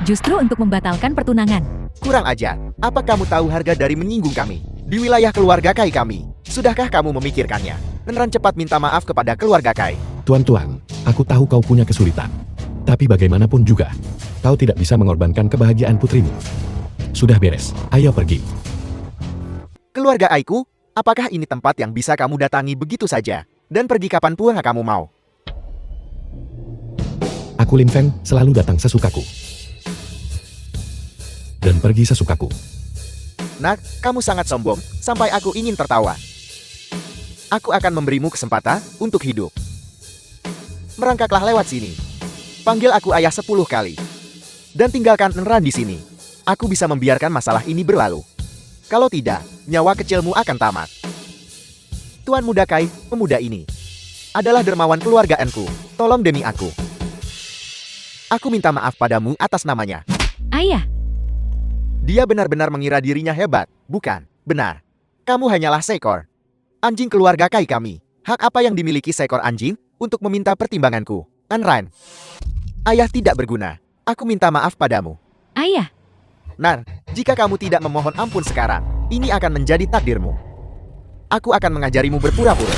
justru untuk membatalkan pertunangan. Kurang ajar. Apa kamu tahu harga dari menyinggung kami? Di wilayah keluarga Kai kami. Sudahkah kamu memikirkannya? Enran cepat minta maaf kepada keluarga Kai. Tuan-tuan, aku tahu kau punya kesulitan. Tapi bagaimanapun juga, kau tidak bisa mengorbankan kebahagiaan putrimu. Sudah beres, ayo pergi. Keluarga Aiku, apakah ini tempat yang bisa kamu datangi begitu saja? Dan pergi kapanpun kamu mau. Aku Lin Feng selalu datang sesukaku. Dan pergi sesukaku. Nak, kamu sangat sombong, sampai aku ingin tertawa. Aku akan memberimu kesempatan untuk hidup. Merangkaklah lewat sini. Panggil aku ayah 10 kali. Dan tinggalkan Enran di sini. Aku bisa membiarkan masalah ini berlalu. Kalau tidak, nyawa kecilmu akan tamat. Tuan Muda Kai, pemuda ini adalah dermawan keluarga Enku. Tolong demi aku. Aku minta maaf padamu atas namanya. Ayah, Dia benar-benar mengira dirinya hebat, bukan? Benar. Kamu hanyalah seekor anjing keluarga Kai kami. Hak apa yang dimiliki seekor anjing untuk meminta pertimbanganku? Anran, ayah tidak berguna. Aku minta maaf padamu. ayah. Nar, jika kamu tidak memohon ampun sekarang, Ini akan menjadi takdirmu. Aku akan mengajarimu berpura-pura.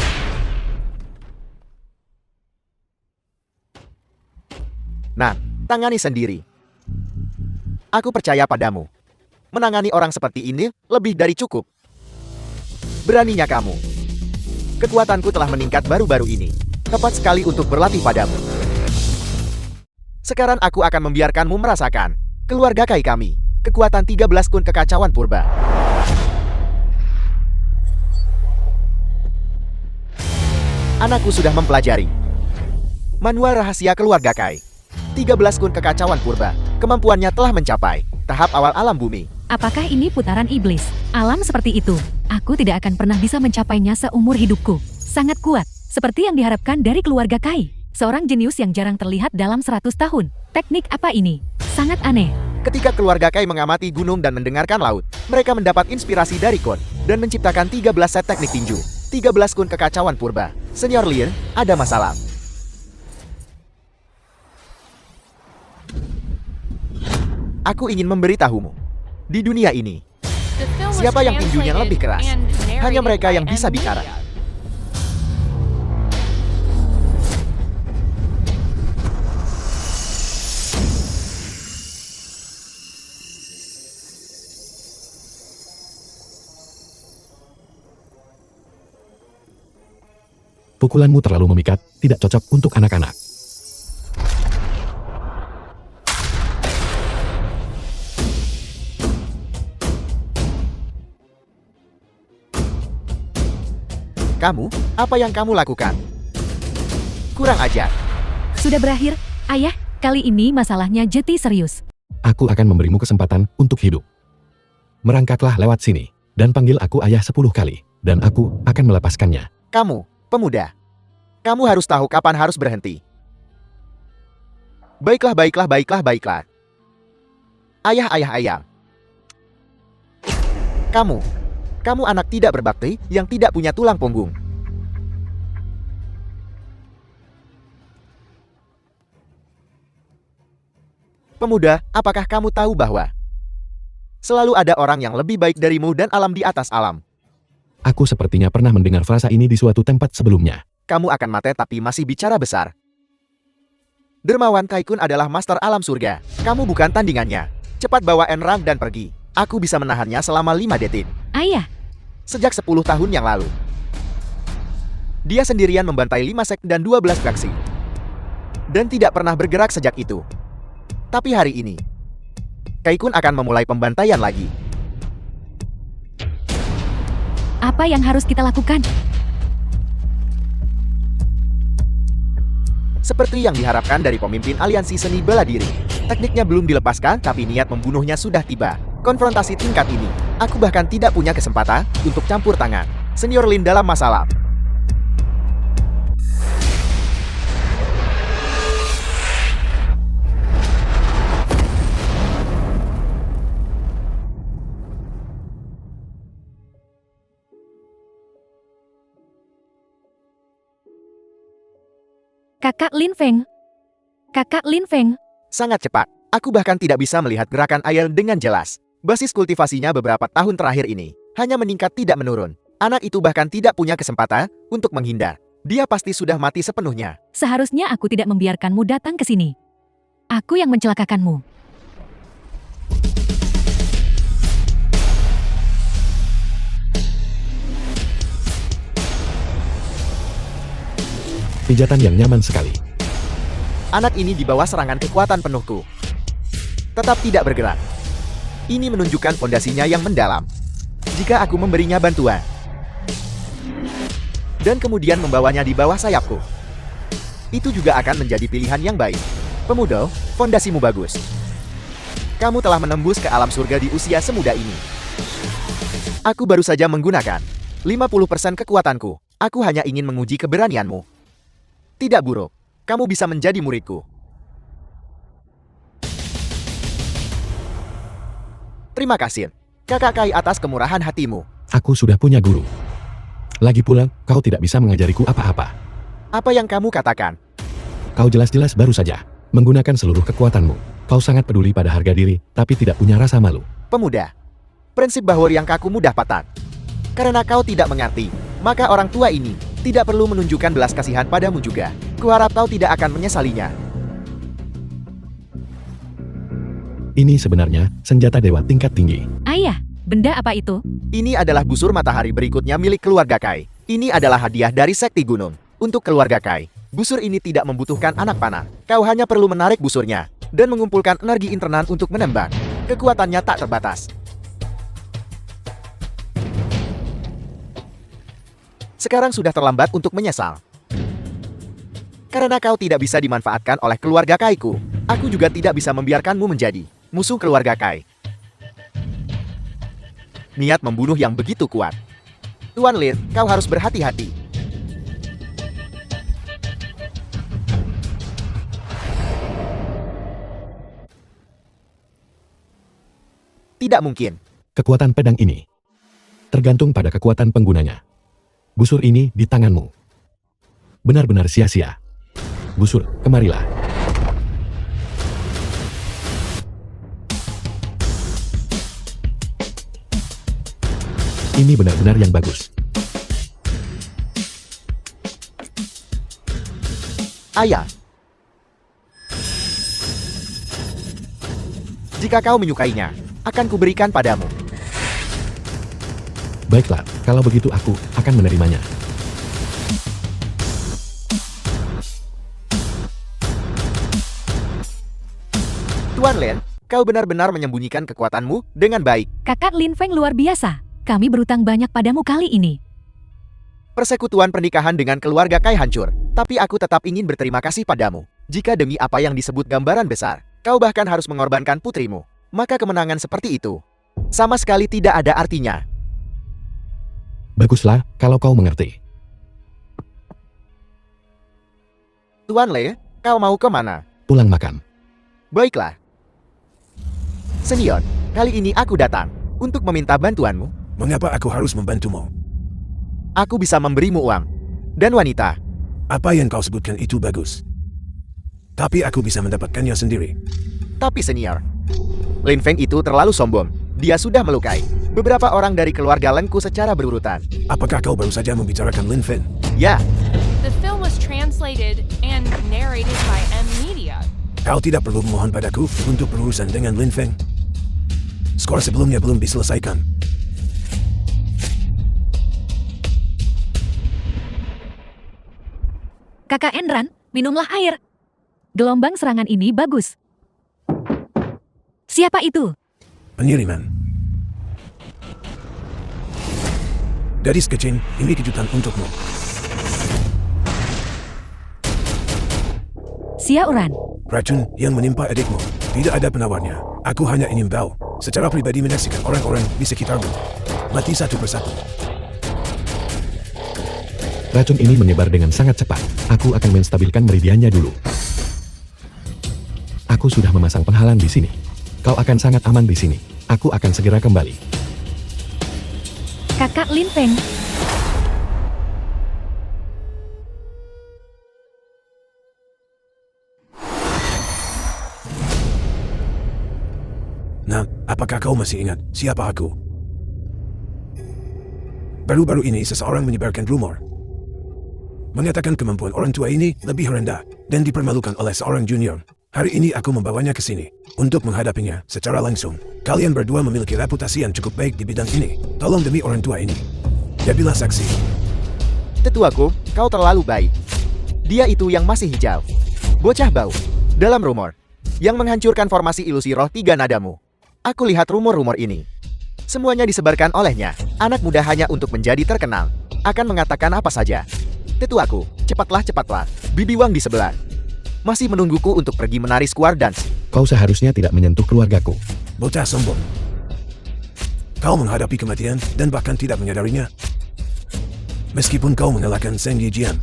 Nah, tangani sendiri. Aku percaya padamu. Menangani orang seperti ini lebih dari cukup. Beraninya kamu. Kekuatanku telah meningkat baru-baru ini. Tepat sekali untuk berlatih padamu. Sekarang aku akan membiarkanmu merasakan keluarga Kai kami. Kekuatan 13 kun kekacauan purba. Anakku sudah mempelajari manual rahasia keluarga Kai. 13 kun kekacauan purba. Kemampuannya telah mencapai tahap awal alam bumi. Apakah ini putaran iblis? Alam seperti itu. Aku tidak akan pernah bisa mencapainya seumur hidupku. Sangat kuat. Seperti yang diharapkan dari keluarga Kai. Seorang jenius yang jarang terlihat dalam 100 tahun. Teknik apa ini? Sangat aneh. Ketika keluarga Kai mengamati gunung dan mendengarkan laut, mereka mendapat inspirasi dari Kun dan menciptakan 13 set teknik tinju. 13 kun kekacauan purba. Senior Lin, ada masalah. Aku ingin memberitahumu. Di dunia ini, The film was siapa yang tinjunya translated lebih keras? and Hanya narrated mereka by yang bisa M. bicara. Media. Pukulanmu terlalu memikat, tidak cocok untuk anak-anak. Kamu, apa yang kamu lakukan? Kurang ajar. Sudah berakhir? Ayah, kali ini masalahnya jeti serius. Aku akan memberimu kesempatan untuk hidup. Merangkaklah lewat sini, dan panggil aku ayah 10 kali, dan aku akan melepaskannya. Kamu, pemuda. Kamu harus tahu kapan harus berhenti. Baiklah, baiklah, baiklah, baiklah. Ayah, ayah, ayah. Kamu anak tidak berbakti yang tidak punya tulang punggung. Pemuda, apakah kamu tahu bahwa selalu ada orang yang lebih baik darimu dan alam di atas alam? Aku sepertinya pernah mendengar frasa ini di suatu tempat sebelumnya. Kamu akan mati tapi masih bicara besar. Dermawan Kai-kun adalah master alam surga. Kamu bukan tandingannya. Cepat bawa Enrang dan pergi. Aku bisa menahannya selama 5 detik. Ayah, Sejak 10 tahun yang lalu. Dia sendirian membantai 5 sek dan 12 fraksi. Dan tidak pernah bergerak sejak itu. Tapi hari ini, Kai-kun akan memulai pembantaian lagi. apa yang harus kita lakukan? Seperti yang diharapkan dari pemimpin aliansi seni bela diri. Tekniknya belum dilepaskan, tapi niat membunuhnya sudah tiba. Konfrontasi tingkat ini, aku bahkan tidak punya kesempatan untuk campur tangan. Senior Lin dalam masalah. Kakak Lin Feng. Kakak Lin Feng. Sangat cepat. Aku bahkan tidak bisa melihat gerakan Ayel dengan jelas. Basis kultivasinya beberapa tahun terakhir ini hanya meningkat tidak menurun. Anak itu bahkan tidak punya kesempatan untuk menghindar. Dia pasti sudah mati sepenuhnya. Seharusnya aku tidak membiarkanmu datang ke sini. Aku yang mencelakakanmu. Pijatan yang nyaman sekali. Anak ini di bawah serangan kekuatan penuhku. Tetap tidak bergerak. Ini menunjukkan fondasinya yang mendalam. Jika aku memberinya bantuan, dan kemudian membawanya di bawah sayapku, itu juga akan menjadi pilihan yang baik. Pemuda, fondasimu bagus. Kamu telah menembus ke alam surga di usia semuda ini. Aku baru saja menggunakan 50% kekuatanku. Aku hanya ingin menguji keberanianmu. Tidak buruk. Kamu bisa menjadi muridku. Terima kasih, Kakak Kai, atas kemurahan hatimu. Aku sudah punya guru. Lagi pula, kau tidak bisa mengajariku apa-apa. Apa yang kamu katakan? Kau jelas-jelas baru saja menggunakan seluruh kekuatanmu. Kau sangat peduli pada harga diri, tapi tidak punya rasa malu. Pemuda, Prinsip bahur yang kaku mudah patah. Karena kau tidak mengerti, maka orang tua ini tidak perlu menunjukkan belas kasihan padamu juga. Kuharap kau tidak akan menyesalinya. Ini sebenarnya senjata dewa tingkat tinggi. Ayah, benda apa itu? Ini adalah busur matahari berikutnya milik keluarga Kai. Ini adalah hadiah dari Sekti Gunung untuk keluarga Kai. Busur ini tidak membutuhkan anak panah. Kau hanya perlu menarik busurnya dan mengumpulkan energi internal untuk menembak. Kekuatannya tak terbatas. Sekarang sudah terlambat untuk menyesal. Karena kau tidak bisa dimanfaatkan oleh keluarga Kaiku, aku juga tidak bisa membiarkanmu menjadi musuh keluarga Kai. Niat membunuh yang begitu kuat. Tuan Lin, kau harus berhati-hati. Tidak mungkin. Kekuatan pedang ini tergantung pada kekuatan penggunanya. Busur ini di tanganmu. Benar-benar sia-sia. Busur, kemarilah. Ini benar-benar yang bagus. Ayah. Jika kau menyukainya, akan kuberikan padamu. Baiklah, kalau begitu aku akan menerimanya. Tuan Lin, kau benar-benar menyembunyikan kekuatanmu dengan baik. Kakak Lin Feng luar biasa. Kami berutang banyak padamu kali ini. Persekutuan pernikahan dengan keluarga Kai hancur, tapi aku tetap ingin berterima kasih padamu. Jika demi apa yang disebut gambaran besar, kau bahkan harus mengorbankan putrimu, maka kemenangan seperti itu sama sekali tidak ada artinya. Baguslah, kalau kau mengerti. Tuan Le, kau mau kemana? Pulang makan. Baiklah. Senior, kali ini aku datang untuk meminta bantuanmu. Mengapa aku harus membantumu? Aku bisa memberimu uang dan wanita. Apa yang kau sebutkan itu bagus. Tapi aku bisa mendapatkannya sendiri. Tapi senior, Lin Feng itu terlalu sombong. Dia sudah melukai beberapa orang dari keluarga Lenku secara berurutan. Apakah kau baru saja membicarakan Lin Feng? Ya, The film was translated and narrated by M Media. Kau tidak perlu memohon padaku untuk berurusan dengan Lin Feng. Skor sebelumnya belum diselesaikan. Kakak Enran, minumlah air. Gelombang serangan ini bagus. Siapa itu? Pengiriman. Gadis kecil, ini kejutan untukmu. Xiaoran. Racun yang menimpa adikmu. Tidak ada penawarnya. Aku hanya ingin tahu, secara pribadi menyaksikan orang-orang di sekitarmu mati satu persatu. Racun ini menyebar dengan sangat cepat. Aku akan menstabilkan meridiannya dulu. Aku sudah memasang penghalang di sini. Kau akan sangat aman di sini. Aku akan segera kembali. Kakak Lin Feng. Nah, apakah kau masih ingat siapa aku? Baru-baru ini seseorang menyebarkan rumor. Mengatakan kemampuan orang tua ini lebih rendah dan dipermalukan oleh seorang junior. Hari ini aku membawanya ke sini untuk menghadapinya secara langsung. Kalian berdua memiliki reputasi yang cukup baik di bidang ini. Tolong demi orang tua ini. Jadilah saksi. tetuaku, kau terlalu baik. Dia itu yang masih hijau. Bocah bau. Dalam rumor yang menghancurkan formasi ilusi roh tiga nadamu. Aku lihat rumor-rumor ini. Semuanya disebarkan olehnya. Anak muda hanya untuk menjadi terkenal. Akan mengatakan apa saja. Tetuaku, cepatlah. Bibi Wang di sebelah masih menungguku untuk pergi menari square dance. Kau seharusnya tidak menyentuh keluargaku. Bocah sombong. Kau menghadapi kematian dan bahkan tidak menyadarinya. Meskipun kau mengalahkan Seng Yijian.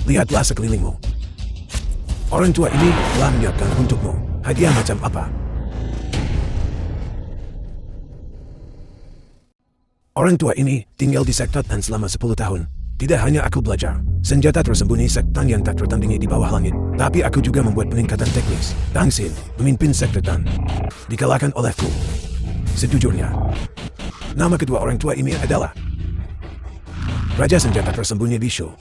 Lihatlah sekelilingmu. Orang tua ini telah menyiapkan untukmu hadiah macam apa. Orang tua ini tinggal di sektor Tan selama 10 tahun. Tidak hanya aku belajar senjata tersembunyi sektan yang tak tertandingi di bawah langit, tapi aku juga membuat peningkatan teknis. Tang Xin, pemimpin sektor Tan, dikalahkan olehku. Sejujurnya, Nama kedua orang tua ini adalah Raja Senjata Tersembunyi Bishu.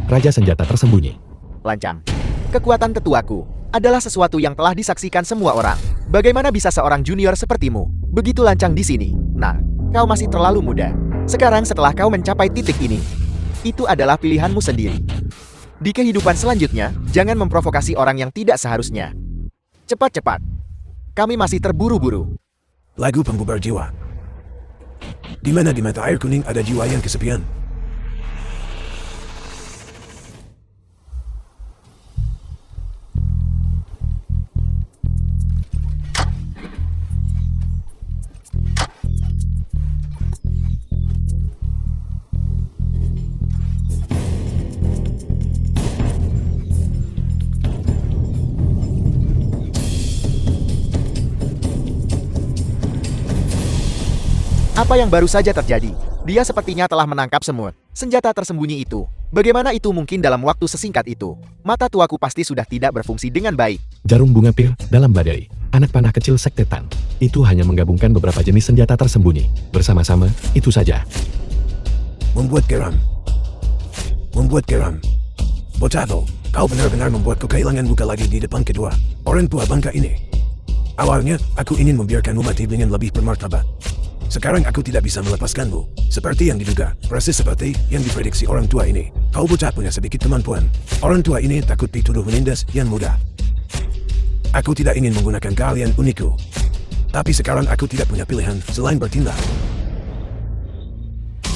Raja Senjata Tersembunyi. Lancang. Kekuatan tetuaku adalah sesuatu yang telah disaksikan semua orang. Bagaimana bisa seorang junior sepertimu begitu lancang di sini? Nah, kau masih terlalu muda. Sekarang setelah kau mencapai titik ini, itu adalah pilihanmu sendiri. Di kehidupan selanjutnya, jangan memprovokasi orang yang tidak seharusnya. Cepat-cepat. Kami masih terburu-buru. Lagu pembubar jiwa. Di mana di mata air kuning ada jiwa yang kesepian. Apa yang baru saja terjadi? Dia sepertinya telah menangkap semut. Senjata tersembunyi itu. Bagaimana itu mungkin dalam waktu sesingkat itu? Mata tuaku pasti sudah tidak berfungsi dengan baik. Jarum bunga pir dalam badai. Anak panah kecil sektetan. Itu hanya menggabungkan beberapa jenis senjata tersembunyi. Bersama-sama, itu saja. Membuat geram. Membuat geram. Potato, kau benar-benar membuatku kehilangan muka lagi di depan kedua orang tua bangka ini. Awalnya, aku ingin membiarkanmu mati dengan lebih bermartabat. Sekarang aku tidak bisa melepaskanmu. Seperti yang diduga, persis seperti yang diprediksi orang tua ini. Kau bocah punya sedikit kemampuan. Orang tua ini takut dituduh menindas yang mudah. Aku tidak ingin menggunakan keahlian unikku. Tapi sekarang aku tidak punya pilihan selain bertindak.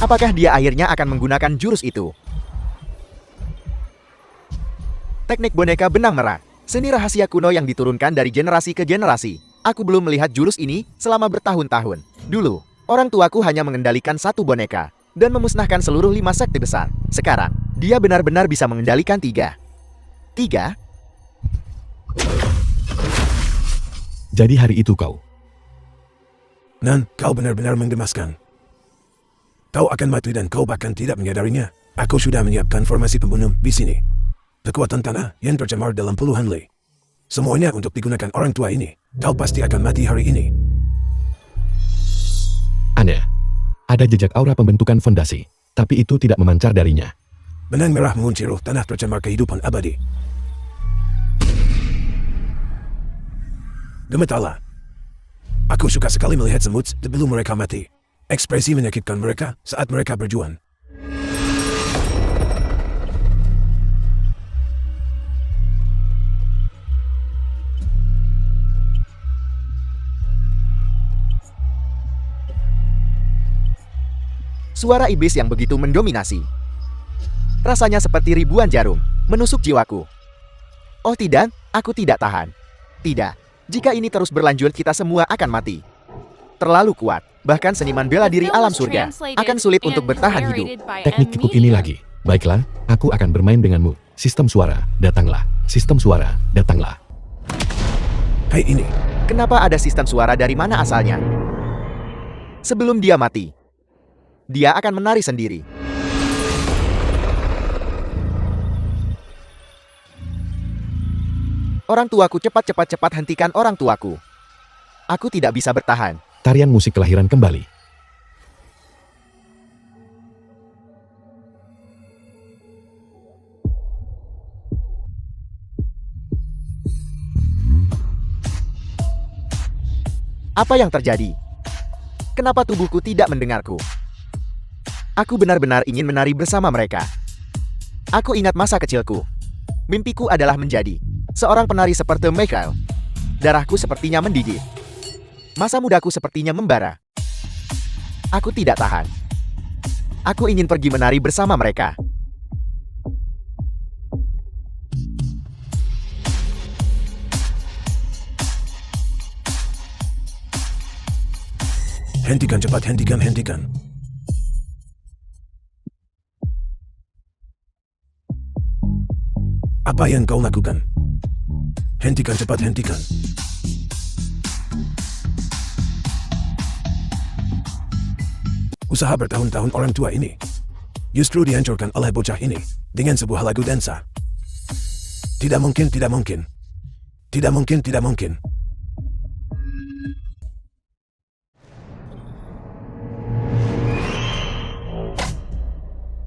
Apakah dia akhirnya akan menggunakan jurus itu? Teknik boneka benang merah. Seni rahasia kuno yang diturunkan dari generasi ke generasi. Aku belum melihat jurus ini selama bertahun-tahun. Dulu, orang tuaku hanya mengendalikan satu boneka dan memusnahkan seluruh 5 sekte besar. Sekarang, dia benar-benar bisa mengendalikan 3. 3? Jadi hari itu kau. Nan, kau benar-benar menggemaskan. Kau akan mati dan kau bahkan tidak menyadarinya. Aku sudah menyiapkan formasi pembunuh di sini. Kekuatan tanah yang tercemar dalam puluhan li. Semuanya untuk digunakan orang tua ini. Kau pasti akan mati hari ini. Aneh. Ada jejak aura pembentukan fondasi, tapi itu tidak memancar darinya. Benang merah mengunci roh tanah tercemar kehidupan abadi. Gemetarlah. Aku suka sekali melihat semut sebelum mereka mati. Ekspresi menyakitkan mereka saat mereka berjuang. Suara iblis yang begitu mendominasi. Rasanya seperti ribuan jarum menusuk jiwaku. Oh tidak, aku tidak tahan. Tidak, jika ini terus berlanjut kita semua akan mati. Terlalu kuat, bahkan seniman bela diri alam surga akan sulit untuk bertahan hidup. Teknik kikuk ini lagi. Baiklah, aku akan bermain denganmu. Sistem suara, datanglah. Sistem suara, datanglah. Hai ini. Kenapa ada sistem suara, dari mana asalnya? Sebelum dia mati, dia akan menari sendiri. Orang tuaku, cepat hentikan orang tuaku. Aku tidak bisa bertahan. Tarian musik kelahiran kembali. Apa yang terjadi? Kenapa tubuhku tidak mendengarku? Aku benar-benar ingin menari bersama mereka. Aku ingat masa kecilku. Mimpiku adalah menjadi seorang penari seperti Michael. Darahku sepertinya mendidih. Masa mudaku sepertinya membara. Aku tidak tahan. Aku ingin pergi menari bersama mereka. Hentikan cepat, hentikan. Apa yang kau lakukan? Hentikan cepat, hentikan. Usaha bertahun-tahun orang tua ini justru dihancurkan oleh bocah ini dengan sebuah lagu dansa. Tidak mungkin.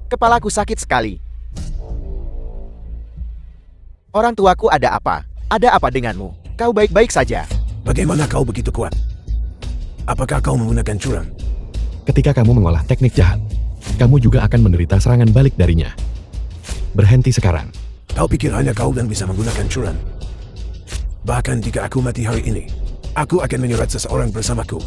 Kepalaku sakit sekali. Orang tuaku ada apa? Ada apa denganmu? Kau baik-baik saja. Bagaimana kau begitu kuat? Apakah kau menggunakan curang? Ketika kamu mengolah teknik jahat, kamu juga akan menderita serangan balik darinya. Berhenti sekarang. Kau pikir hanya kau dan bisa menggunakan curang? Bahkan jika aku mati hari ini, aku akan menyerat seseorang bersamaku.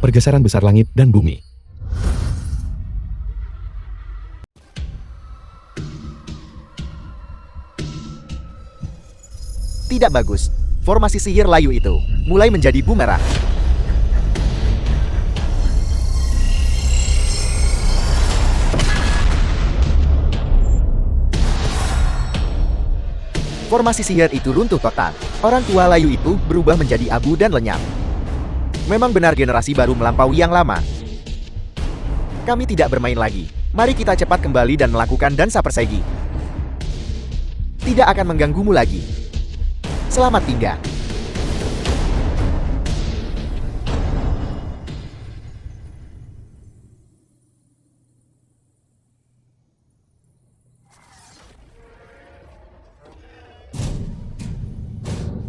Pergeseran besar langit dan bumi. Tidak bagus. Formasi sihir layu itu mulai menjadi bumerang. Formasi sihir itu runtuh total. Orang tua layu itu berubah menjadi abu dan lenyap. Memang benar generasi baru melampaui yang lama. Kami tidak bermain lagi. Mari kita cepat kembali dan melakukan dansa persegi. Tidak akan mengganggumu lagi. Selamat tinggal.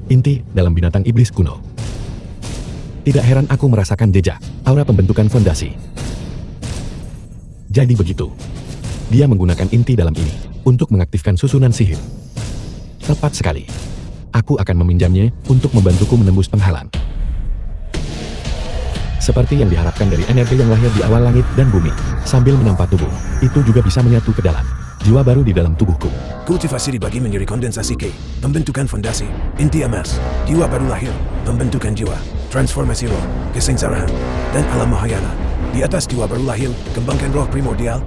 Inti dalam binatang iblis kuno. Tidak heran aku merasakan jejak aura pembentukan fondasi. Jadi begitu. Dia menggunakan inti dalam ini untuk mengaktifkan susunan sihir. Tepat sekali. Aku akan meminjamnya untuk membantuku menembus penghalang. Seperti yang diharapkan dari energi yang lahir di awal langit dan bumi, sambil menampak tubuh, itu juga bisa menyatu ke dalam jiwa baru di dalam tubuhku. Kultivasi dibagi menjadi kondensasi K, pembentukan fondasi, inti emas, jiwa baru lahir, pembentukan jiwa, transformasi roh, kesengsaraan, dan alam mahayana. Di atas jiwa baru lahir, kembangkan roh primordial,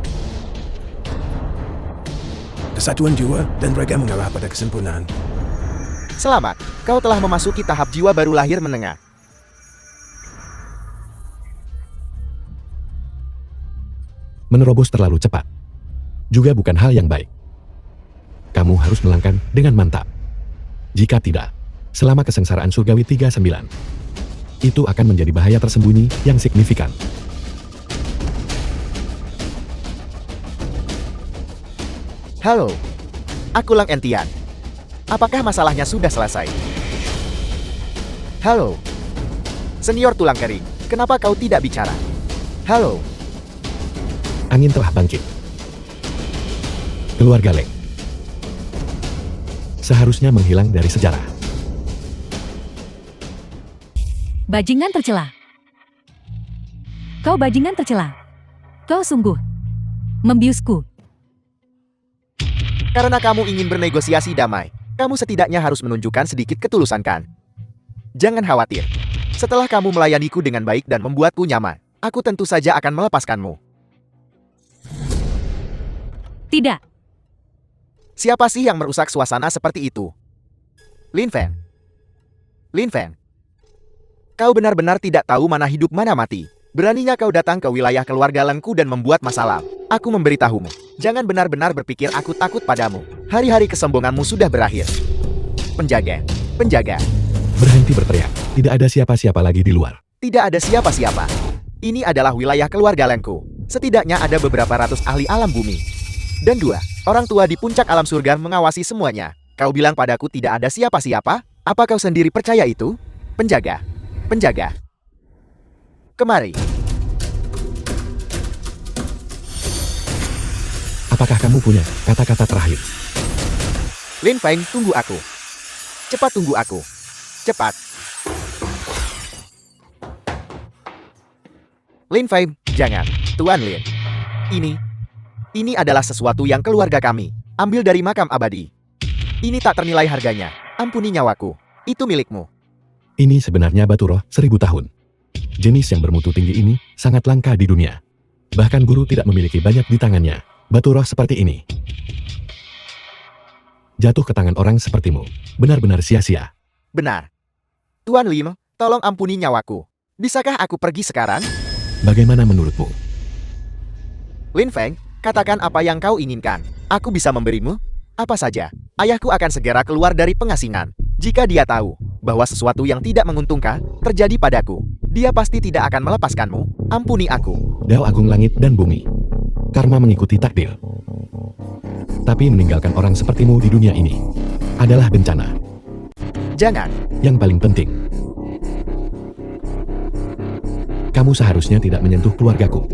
kesatuan jiwa, dan raga mengarah pada kesempurnaan. Selamat, kau telah memasuki tahap jiwa baru lahir menengah. Menerobos terlalu cepat juga bukan hal yang baik. Kamu harus melangkah dengan mantap. Jika tidak, selama kesengsaraan surgawi 39, itu akan menjadi bahaya tersembunyi yang signifikan. Halo, aku Lang Entian. Apakah masalahnya sudah selesai? Halo, Senior Tulang Kering, kenapa kau tidak bicara? Halo, Angin telah bangkit. Keluarga Leng seharusnya menghilang dari sejarah. Bajingan tercela. Kau bajingan tercela. Kau sungguh membiusku. karena kamu ingin bernegosiasi damai, kamu setidaknya harus menunjukkan sedikit ketulusan kan? Jangan khawatir. Setelah kamu melayaniku dengan baik dan membuatku nyaman, aku tentu saja akan melepaskanmu. Tidak. Siapa sih yang merusak suasana seperti itu? Lin Feng. Lin Feng. Kau benar-benar tidak tahu mana hidup mana mati. Beraninya kau datang ke wilayah keluarga Lengku dan membuat masalah. Aku memberitahumu. Jangan benar-benar berpikir aku takut padamu. Hari-hari kesombonganmu sudah berakhir. Penjaga. Penjaga. Berhenti berteriak. Tidak ada siapa-siapa lagi di luar. Tidak ada siapa-siapa. Ini adalah wilayah keluarga Lengku. Setidaknya ada beberapa ratus ahli alam bumi. Dan 2 orang tua di puncak alam surga mengawasi semuanya. Kau bilang padaku tidak ada siapa-siapa? Apa kau sendiri percaya itu? Penjaga. Penjaga. Kemari. Apakah kamu punya kata-kata terakhir? Lin Feng, tunggu aku. Cepat tunggu aku. Cepat. Lin Feng, jangan. Tuan Lin. Ini adalah sesuatu yang keluarga kami. Ambil dari makam abadi. Ini tak ternilai harganya. Ampuni nyawaku. Itu milikmu. Ini sebenarnya batu roh 1000 tahun. Jenis yang bermutu tinggi ini sangat langka di dunia. Bahkan guru tidak memiliki banyak di tangannya. Batu roh seperti ini jatuh ke tangan orang sepertimu benar-benar sia-sia. Benar. Tuan Lim, tolong ampuni nyawaku. Bisakah aku pergi sekarang? Bagaimana menurutmu? Lin Feng, katakan apa yang kau inginkan. Aku bisa memberimu apa saja. Ayahku akan segera keluar dari pengasingan. Jika dia tahu bahwa sesuatu yang tidak menguntungkan terjadi padaku, dia pasti tidak akan melepaskanmu. Ampuni aku. Dao Agung Langit dan Bumi. Karma mengikuti takdir. Tapi meninggalkan orang sepertimu di dunia ini adalah bencana. Jangan. Yang paling penting, kamu seharusnya tidak menyentuh keluargaku.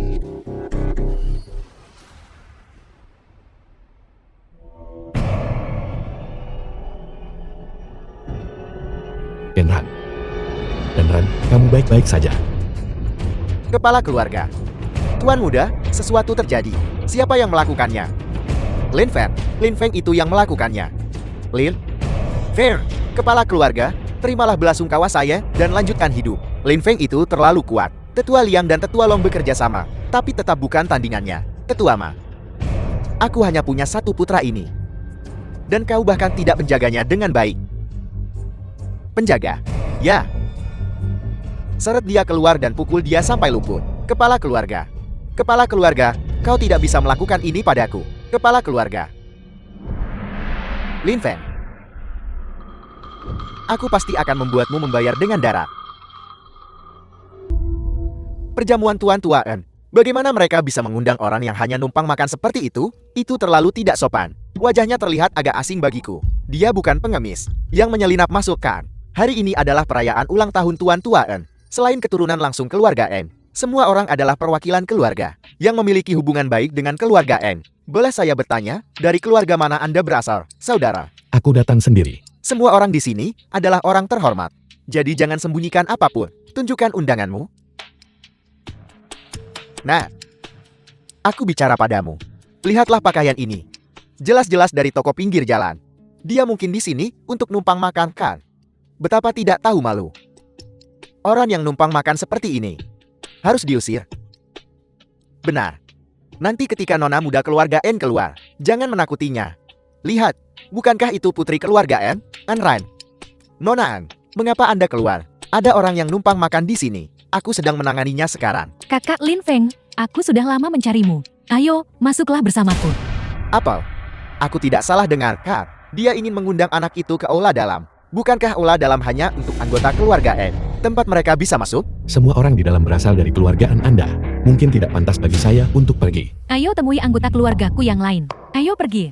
Denran, kamu baik-baik saja. Kepala keluarga. Tuan muda, sesuatu terjadi. Siapa yang melakukannya? Lin Feng itu yang melakukannya. Lin Feng, kepala keluarga, terimalah belasungkawa saya dan lanjutkan hidup. Lin Feng itu terlalu kuat. Tetua Liang dan Tetua Long bekerja sama, tapi tetap bukan tandingannya. Tetua Ma, aku hanya punya satu putra ini. Dan kau bahkan tidak menjaganya dengan baik. Penjaga? Ya. Seret dia keluar dan pukul dia sampai lumpuh. Kepala keluarga. Kepala keluarga, kau tidak bisa melakukan ini padaku. Kepala keluarga. Lin Feng, aku pasti akan membuatmu membayar dengan darah. Perjamuan Tuan Tuaan. Bagaimana mereka bisa mengundang orang yang hanya numpang makan seperti itu? Itu terlalu tidak sopan. Wajahnya terlihat agak asing bagiku. Dia bukan pengemis yang menyelinap masukkan. Hari ini adalah perayaan ulang tahun Tuan Tuaan. Selain keturunan langsung keluarga N, semua orang adalah perwakilan keluarga yang memiliki hubungan baik dengan keluarga N. Boleh saya bertanya, dari keluarga mana Anda berasal, saudara? Aku datang sendiri. Semua orang di sini adalah orang terhormat. Jadi jangan sembunyikan apapun. Tunjukkan undanganmu. Nah, aku bicara padamu. Lihatlah pakaian ini. Jelas-jelas dari toko pinggir jalan. Dia mungkin di sini untuk numpang makan kan? Betapa tidak tahu malu. Orang yang numpang makan seperti ini harus diusir. Benar. Nanti ketika nona muda keluarga N keluar, jangan menakutinya. Lihat, bukankah itu putri keluarga N? Anran. Nona An, mengapa Anda keluar? Ada orang yang numpang makan di sini. Aku sedang menanganinya sekarang. Kakak Lin Feng, aku sudah lama mencarimu. Ayo, masuklah bersamaku. Apel, aku tidak salah dengar, Kak. Dia ingin mengundang anak itu ke aula dalam. Bukankah aula dalam hanya untuk anggota keluarga N? Tempat mereka bisa masuk? Semua orang di dalam berasal dari keluargaan Anda. Mungkin tidak pantas bagi saya untuk pergi. Ayo temui anggota keluargaku yang lain. Ayo pergi.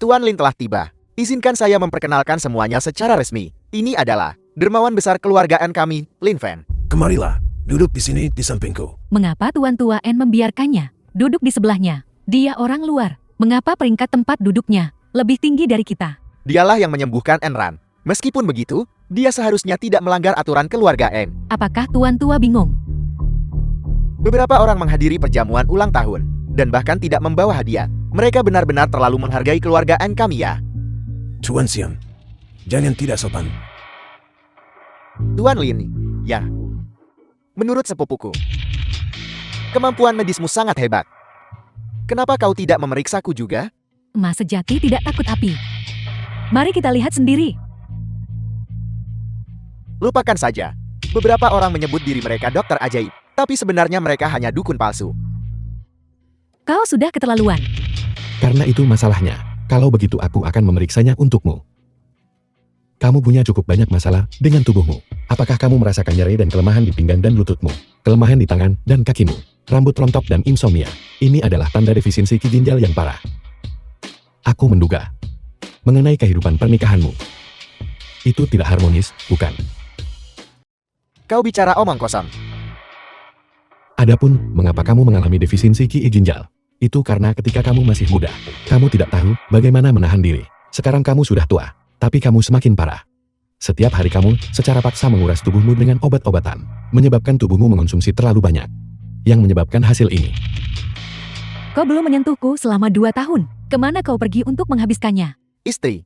Tuan Lin telah tiba. Izinkan saya memperkenalkan semuanya secara resmi. Ini adalah dermawan besar keluarga N kami, Lin Feng. Kemarilah, duduk di sini di sampingku. Mengapa Tuan Tua N membiarkannya duduk di sebelahnya? Dia orang luar. Mengapa peringkat tempat duduknya lebih tinggi dari kita? Dialah yang menyembuhkan Enran. Meskipun begitu, dia seharusnya tidak melanggar aturan keluarga N. Apakah Tuan Tua bingung? Beberapa orang menghadiri perjamuan ulang tahun dan bahkan tidak membawa hadiah. Mereka benar-benar terlalu menghargai keluarga N kami ya. Tuan Xian, jangan tidak sopan. Tuan Lin, ya. Menurut sepupuku, kemampuan medismu sangat hebat. Kenapa kau tidak memeriksaku juga? Emas sejati tidak takut api. Mari kita lihat sendiri. Lupakan saja. Beberapa orang menyebut diri mereka dokter ajaib, tapi sebenarnya mereka hanya dukun palsu. Kau sudah keterlaluan. Karena itu masalahnya. Kalau begitu aku akan memeriksanya untukmu. Kamu punya cukup banyak masalah dengan tubuhmu. Apakah kamu merasakan nyeri dan kelemahan di pinggang dan lututmu? Kelemahan di tangan dan kakimu? Rambut rontok dan insomnia? Ini adalah tanda defisiensi ki ginjal yang parah. Aku menduga. Mengenai kehidupan pernikahanmu. Itu tidak harmonis, bukan? Kau bicara omong kosong. Adapun, mengapa kamu mengalami defisiensi ki ginjal? Itu karena ketika kamu masih muda, kamu tidak tahu bagaimana menahan diri. Sekarang kamu sudah tua, tapi kamu semakin parah. Setiap hari kamu secara paksa menguras tubuhmu dengan obat-obatan, menyebabkan tubuhmu mengonsumsi terlalu banyak. Yang menyebabkan hasil ini. Kau belum menyentuhku selama 2 tahun. Kemana kau pergi untuk menghabiskannya? Istri.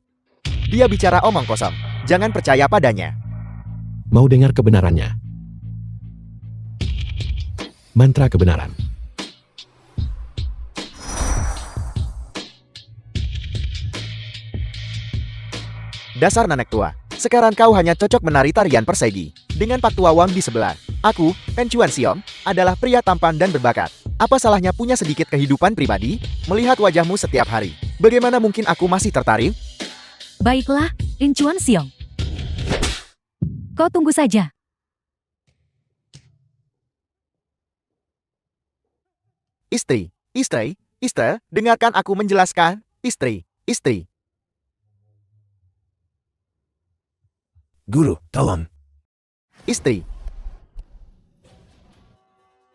Dia bicara omong kosong. Jangan percaya padanya. Mau dengar kebenarannya? Mantra kebenaran. Dasar nenek tua. Sekarang kau hanya cocok menari tarian persegi. Dengan Pak Tua Wang di sebelah. Aku, Pen Chuan Xiong, adalah pria tampan dan berbakat. Apa salahnya punya sedikit kehidupan pribadi? Melihat wajahmu setiap hari. Bagaimana mungkin aku masih tertarik? Baiklah, Lin Chuan Xiong. Kau tunggu saja. Istri, dengarkan aku menjelaskan. Istri. Guru, tolong. Istri.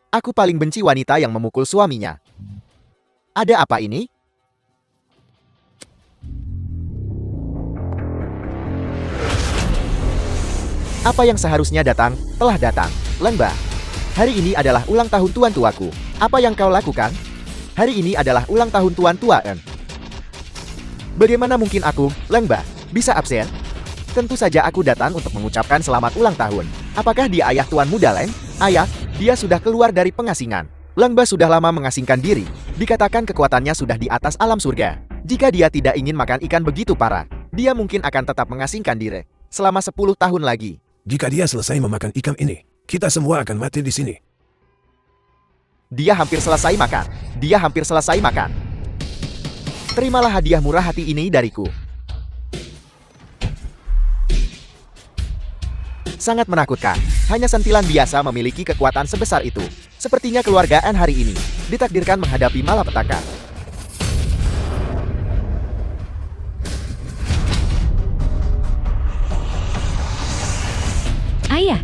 Aku paling benci wanita yang memukul suaminya. Ada apa ini? Apa yang seharusnya datang, telah datang. Lengba. Hari ini adalah ulang tahun tuan tuaku. Apa yang kau lakukan? Hari ini adalah ulang tahun tuan tua En. Bagaimana mungkin aku, Lengba, bisa absen? Tentu saja aku datang untuk mengucapkan selamat ulang tahun. Apakah dia ayah tuan muda Leng? Ayah, dia sudah keluar dari pengasingan. Lengba sudah lama mengasingkan diri. Dikatakan kekuatannya sudah di atas alam surga. Jika dia tidak ingin makan ikan begitu parah, dia mungkin akan tetap mengasingkan diri. Selama 10 tahun lagi. Jika dia selesai memakan ikan ini, kita semua akan mati di sini. Dia hampir selesai makan. Terimalah hadiah murah hati ini dariku. Sangat menakutkan. Hanya sentilan biasa memiliki kekuatan sebesar itu. Sepertinya keluarga N hari ini ditakdirkan menghadapi malapetaka. Ayah,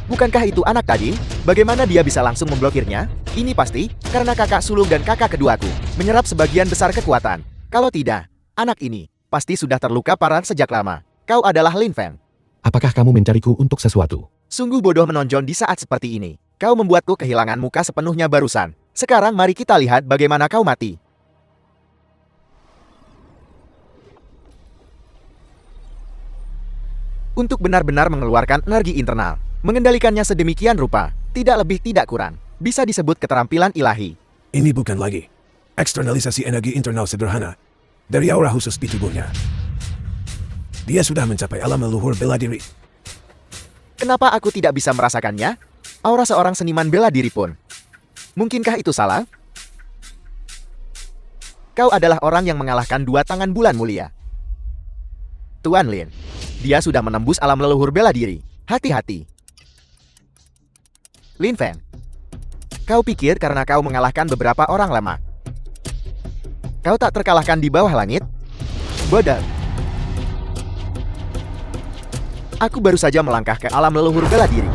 Bukankah itu anak tadi? Bagaimana dia bisa langsung memblokirnya? Ini pasti karena kakak sulung dan kakak keduaku menyerap sebagian besar kekuatan. Kalau tidak, anak ini pasti sudah terluka parah sejak lama. Kau adalah Lin Feng. Apakah kamu mencariku untuk sesuatu? Sungguh bodoh menonjol di saat seperti ini. Kau membuatku kehilangan muka sepenuhnya barusan. Sekarang mari kita lihat bagaimana kau mati. Untuk benar-benar mengeluarkan energi internal, mengendalikannya sedemikian rupa, tidak lebih tidak kurang, bisa disebut keterampilan ilahi. Ini bukan lagi eksternalisasi energi internal sederhana dari aura khusus di tubuhnya. Dia sudah mencapai alam leluhur bela diri. Kenapa aku tidak bisa merasakannya? Aura seorang seniman bela diri pun. Mungkinkah itu salah? Kau adalah orang yang mengalahkan 2 tangan bulan mulia. Tuan Lin, dia sudah menembus alam leluhur bela diri. Hati-hati. Lin Feng, kau pikir karena kau mengalahkan beberapa orang lama, kau tak terkalahkan di bawah langit? Bodoh. Aku baru saja melangkah ke alam leluhur bela diri.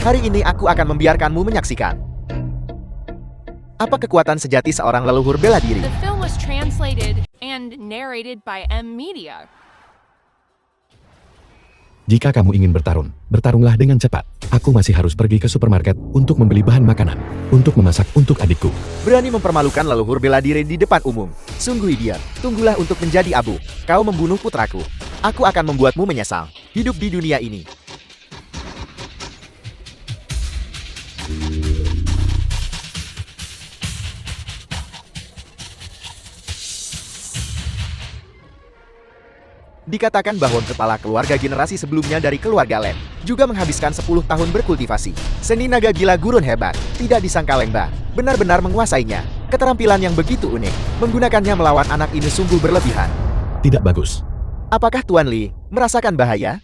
Hari ini aku akan membiarkanmu menyaksikan apa kekuatan sejati seorang leluhur bela diri. The film was translated and narrated by M Media. Jika kamu ingin bertarung, bertarunglah dengan cepat. Aku masih harus pergi ke supermarket untuk membeli bahan makanan, untuk memasak untuk adikku. Berani mempermalukan leluhur bela diri di depan umum. Sungguh idiot. Tunggulah untuk menjadi abu. Kau membunuh putraku. Aku akan membuatmu menyesal. Hidup di dunia ini. Dikatakan bahwa kepala keluarga generasi sebelumnya dari keluarga Lem juga menghabiskan 10 tahun berkultivasi. Seni naga gila gurun hebat, tidak disangka Lengba benar-benar menguasainya. Keterampilan yang begitu unik, menggunakannya melawan anak ini sungguh berlebihan. Tidak bagus. Apakah Tuan Li merasakan bahaya?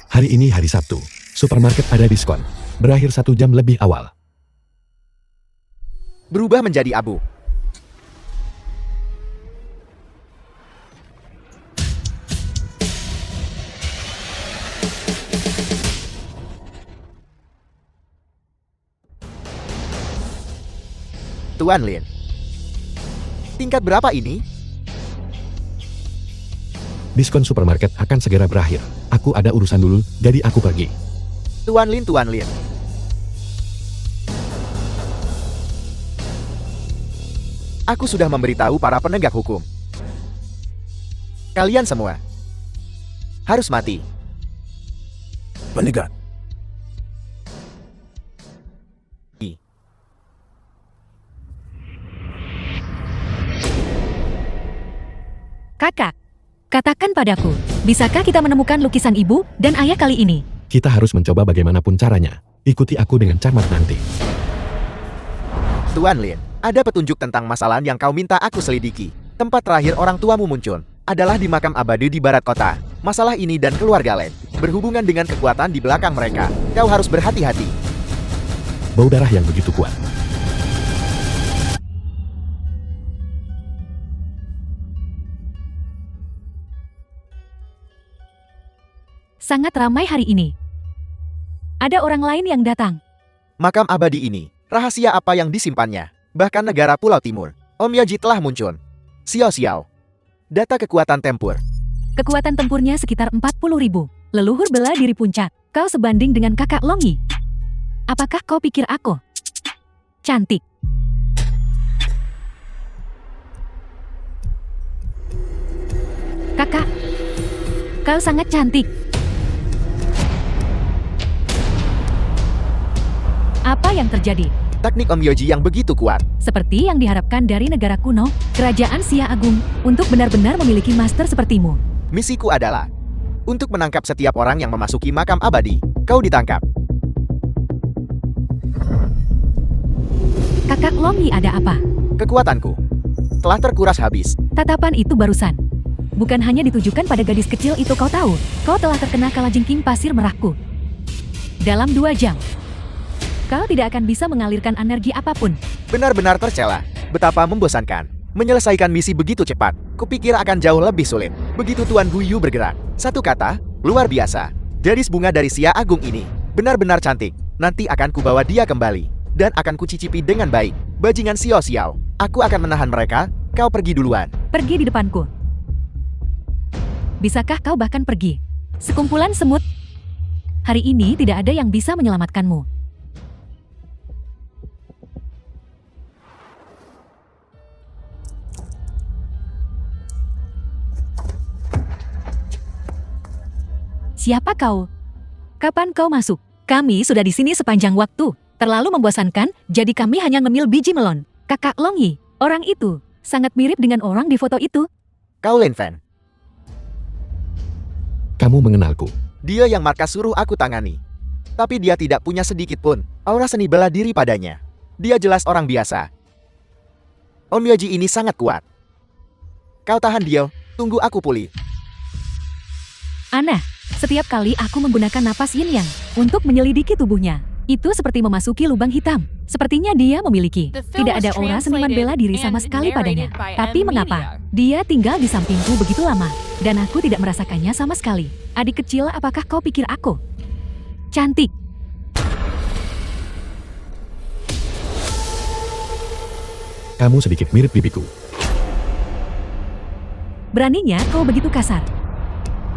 Hari ini hari Sabtu. Supermarket ada diskon. Berakhir 1 jam lebih awal. Berubah menjadi abu. Tuan Lin, tingkat berapa ini? Diskon supermarket akan segera berakhir. Aku ada urusan dulu, jadi aku pergi. Tuan Lin, Tuan Lin. Aku sudah memberitahu para penegak hukum. Kalian semua harus mati. Penegak. Kakak, katakan padaku, bisakah kita menemukan lukisan ibu dan ayah kali ini? Kita harus mencoba bagaimanapun caranya. Ikuti aku dengan cermat nanti. Tuan Lin, ada petunjuk tentang masalah yang kau minta aku selidiki. Tempat terakhir orang tuamu muncul adalah di makam abadi di barat kota. Masalah ini dan keluarga Len berhubungan dengan kekuatan di belakang mereka. Kau harus berhati-hati. Bau darah yang begitu kuat. Sangat ramai hari ini. Ada orang lain yang datang. Makam abadi ini, rahasia apa yang disimpannya? Bahkan negara Pulau Timur, Om Yaji telah muncul. Xiao. Data kekuatan tempur. Kekuatan tempurnya sekitar 40.000. Leluhur bela diri puncak. Kau sebanding dengan kakak Longi. Apakah kau pikir aku cantik? Kakak, kau sangat cantik. Apa yang terjadi? Teknik Om Yoji yang begitu kuat. Seperti yang diharapkan dari negara kuno, Kerajaan Xia Agung, untuk benar-benar memiliki master sepertimu. Misiku adalah untuk menangkap setiap orang yang memasuki makam abadi. Kau ditangkap. Kakak Longi ada apa? Kekuatanku telah terkuras habis. Tatapan itu barusan. Bukan hanya ditujukan pada gadis kecil itu, kau tahu. Kau telah terkena kalajengking pasir merahku. Dalam 2 jam. Kau tidak akan bisa mengalirkan energi apapun. Benar-benar tercela. Betapa membosankan. Menyelesaikan misi begitu cepat. Kupikir akan jauh lebih sulit. Begitu Tuan Guyu bergerak. Satu kata, luar biasa. Gadis bunga dari Xia Agung ini benar-benar cantik. Nanti akan kubawa dia kembali. Dan akan kucicipi dengan baik. Bajingan Xiao. Aku akan menahan mereka. Kau pergi duluan. Pergi di depanku. Bisakah kau bahkan pergi? Sekumpulan semut. Hari ini tidak ada yang bisa menyelamatkanmu. Siapa kau? Kapan kau masuk? Kami sudah di sini sepanjang waktu. Terlalu membosankan, jadi kami hanya ngemil biji melon. Kakak Longi, orang itu, sangat mirip dengan orang di foto itu. Kau Lin Fan. Kamu mengenalku. Dia yang Markas suruh aku tangani. Tapi dia tidak punya sedikit pun aura seni bela diri padanya. Dia jelas orang biasa. Om Yaji ini sangat kuat. Kau tahan dia, tunggu aku pulih. Aneh, setiap kali aku menggunakan napas yin yang untuk menyelidiki tubuhnya, itu seperti memasuki lubang hitam. Sepertinya dia memiliki The film tidak ada was aura seniman bela diri sama translated sekali and padanya. narrated by Tapi M. mengapa? Media. Dia tinggal di sampingku begitu lama, dan aku tidak merasakannya sama sekali. Adik kecil, apakah kau pikir aku cantik? Kamu sedikit mirip pipiku. Beraninya kau begitu kasar.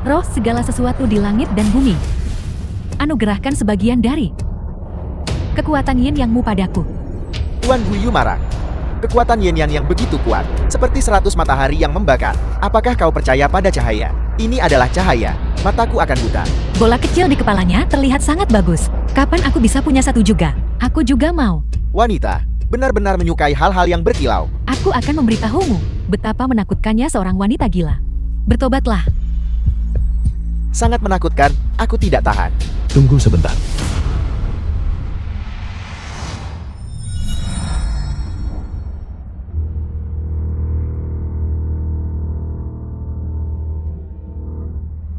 Roh segala sesuatu di langit dan bumi. Anugerahkan sebagian dari kekuatan yin yangmu padaku. Tuan Guyu marah. Kekuatan yin yang begitu kuat, seperti 100 matahari yang membakar. Apakah kau percaya pada cahaya? Ini adalah cahaya. Mataku akan buta. Bola kecil di kepalanya terlihat sangat bagus. Kapan aku bisa punya satu juga? Aku juga mau. Wanita, benar-benar menyukai hal-hal yang berkilau. Aku akan memberitahumu betapa menakutkannya seorang wanita gila. Bertobatlah. Sangat menakutkan, aku tidak tahan. Tunggu sebentar.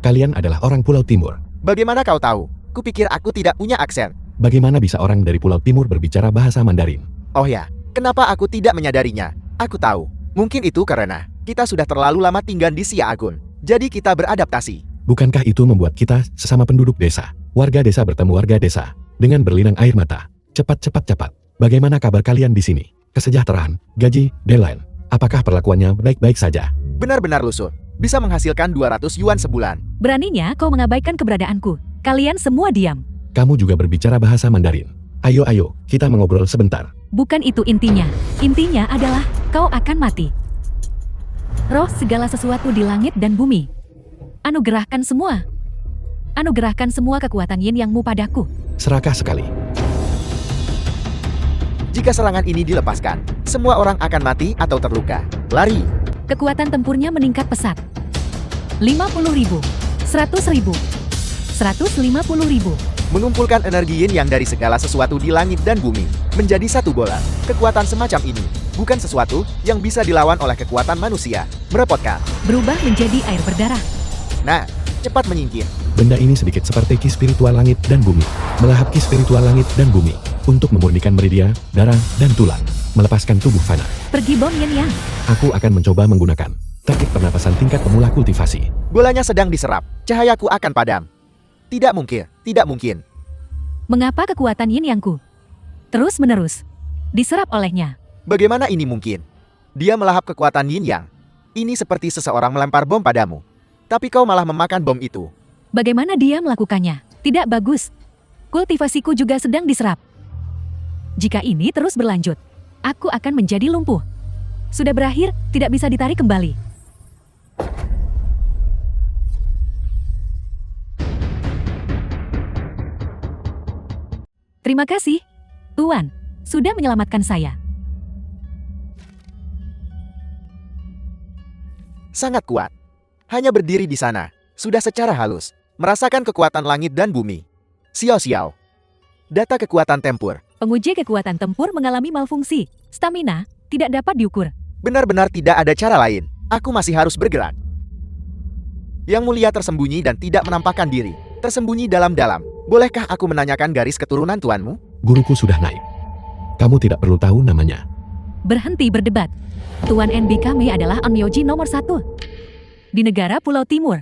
Kalian adalah orang Pulau Timur. Bagaimana kau tahu? Kupikir aku tidak punya aksen. Bagaimana bisa orang dari Pulau Timur berbicara bahasa Mandarin? Oh ya, kenapa aku tidak menyadarinya? Aku tahu. Mungkin itu karena kita sudah terlalu lama tinggal di Xia Agung. Jadi kita beradaptasi. Bukankah itu membuat kita sesama penduduk desa? Warga desa bertemu warga desa dengan berlinang air mata. Cepat. Bagaimana kabar kalian di sini? Kesejahteraan, gaji, deadline. Apakah perlakuannya baik-baik saja? Benar-benar lusuh. Bisa menghasilkan 200 yuan sebulan. Beraninya kau mengabaikan keberadaanku. Kalian semua diam. Kamu juga berbicara bahasa Mandarin. Ayo, kita mengobrol sebentar. Bukan itu intinya. Intinya adalah kau akan mati. Roh segala sesuatu di langit dan bumi. Anugerahkan semua. Anugerahkan semua kekuatan yin yangmu padaku. Serakah sekali. Jika serangan ini dilepaskan, semua orang akan mati atau terluka. Lari. Kekuatan tempurnya meningkat pesat. 50.000, 100.000, 150.000. Mengumpulkan energi yin yang dari segala sesuatu di langit dan bumi menjadi satu bola. Kekuatan semacam ini bukan sesuatu yang bisa dilawan oleh kekuatan manusia. Merepotkan. Berubah menjadi air berdarah. Nah, cepat menyingkir. Benda ini sedikit seperti ki spiritual langit dan bumi. Melahap ki spiritual langit dan bumi. Untuk memurnikan meridia, darah, dan tulang. Melepaskan tubuh fana. Pergi bom yin yang. Aku akan mencoba menggunakan teknik pernapasan tingkat pemula kultivasi. Bolanya sedang diserap. Cahayaku akan padam. Tidak mungkin, tidak mungkin. Mengapa kekuatan yin yangku terus-menerus diserap olehnya? Bagaimana ini mungkin? Dia melahap kekuatan yin yang. Ini seperti seseorang melempar bom padamu. Tapi kau malah memakan bom itu. Bagaimana dia melakukannya? Tidak bagus. Kultivasiku juga sedang diserap. Jika ini terus berlanjut, aku akan menjadi lumpuh. Sudah berakhir, tidak bisa ditarik kembali. Terima kasih, Tuan, sudah menyelamatkan saya. Sangat kuat. Hanya berdiri di sana, sudah secara halus, merasakan kekuatan langit dan bumi. Xiao-xiao. Data kekuatan tempur. Penguji kekuatan tempur mengalami malfungsi. Stamina tidak dapat diukur. Benar-benar tidak ada cara lain. Aku masih harus bergerak. Yang mulia tersembunyi dan tidak menampakkan diri. Tersembunyi dalam-dalam. Bolehkah aku menanyakan garis keturunan tuanmu? Guruku sudah naik. Kamu tidak perlu tahu namanya. Berhenti berdebat. Tuan NB kami adalah Onmyoji nomor 1. Di negara Pulau Timur.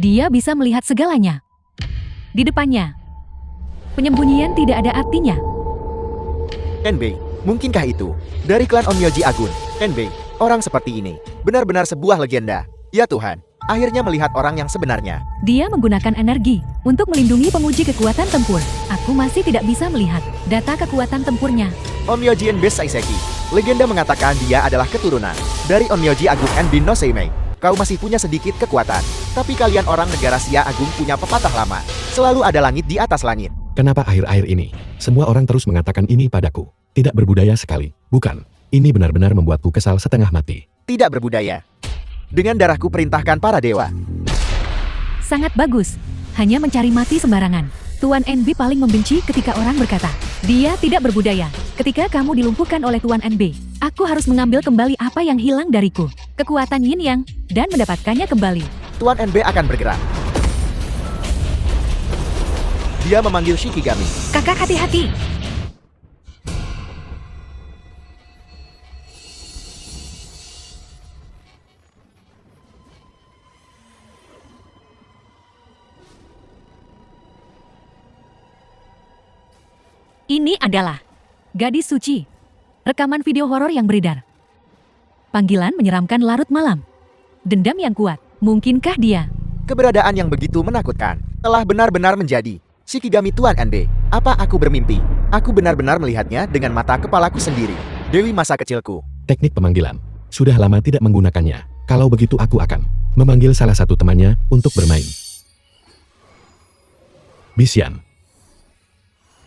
Dia bisa melihat segalanya. Di depannya. Penyembunyian tidak ada artinya. NB, mungkinkah itu? Dari klan Onmyoji Agun. NB, orang seperti ini. Benar-benar sebuah legenda. Ya Tuhan, akhirnya melihat orang yang sebenarnya. Dia menggunakan energi untuk melindungi penguji kekuatan tempur. Aku masih tidak bisa melihat data kekuatan tempurnya. Onmyoji NB Saiseki. Legenda mengatakan dia adalah keturunan dari Onmyoji Agung NB no Seimei. Kau masih punya sedikit kekuatan. Tapi kalian orang negara Sia Agung punya pepatah lama. Selalu ada langit di atas langit. Kenapa akhir-akhir ini, semua orang terus mengatakan ini padaku? Tidak berbudaya sekali, bukan? Ini benar-benar membuatku kesal setengah mati. Tidak berbudaya. Dengan darahku perintahkan para dewa. Sangat bagus. Hanya mencari mati sembarangan. Tuan NB paling membenci ketika orang berkata, dia tidak berbudaya. Ketika kamu dilumpuhkan oleh Tuan NB, aku harus mengambil kembali apa yang hilang dariku. Kekuatan yin yang, dan mendapatkannya kembali. Tuan NB akan bergerak. Dia memanggil Shikigami. Kakak hati-hati. Ini adalah gadis suci. Rekaman video horor yang beredar. Panggilan menyeramkan larut malam. Dendam yang kuat. Mungkinkah dia? Keberadaan yang begitu menakutkan telah benar-benar menjadi Shikigami Tuan NB. Apa aku bermimpi? Aku benar-benar melihatnya dengan mata kepalaku sendiri. Dewi masa kecilku. Teknik pemanggilan. Sudah lama tidak menggunakannya. Kalau begitu aku akan memanggil salah satu temannya untuk bermain. Bisian.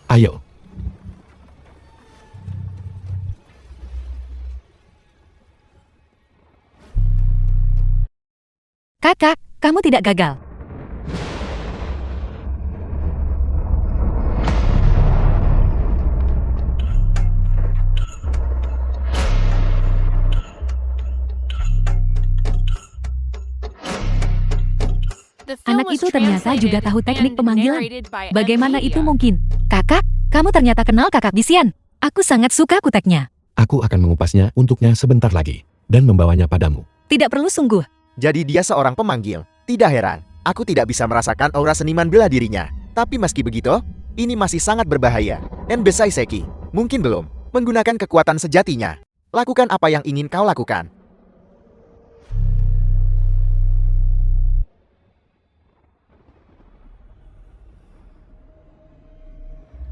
Ayo. Kakak, kamu tidak gagal. The film Anak was itu ternyata juga translated tahu teknik and pemanggilan. narrated by Bagaimana itu Media. mungkin? Kakak, kamu ternyata kenal kakak Bisian. Aku sangat suka kuteknya. Aku akan mengupasnya untuknya sebentar lagi. Dan membawanya padamu. Tidak perlu sungguh. Jadi dia seorang pemanggil. Tidak heran. Aku tidak bisa merasakan aura seniman bela dirinya. Tapi meski begitu, ini masih sangat berbahaya. NB Saiseki, mungkin belum menggunakan kekuatan sejatinya. Lakukan apa yang ingin kau lakukan.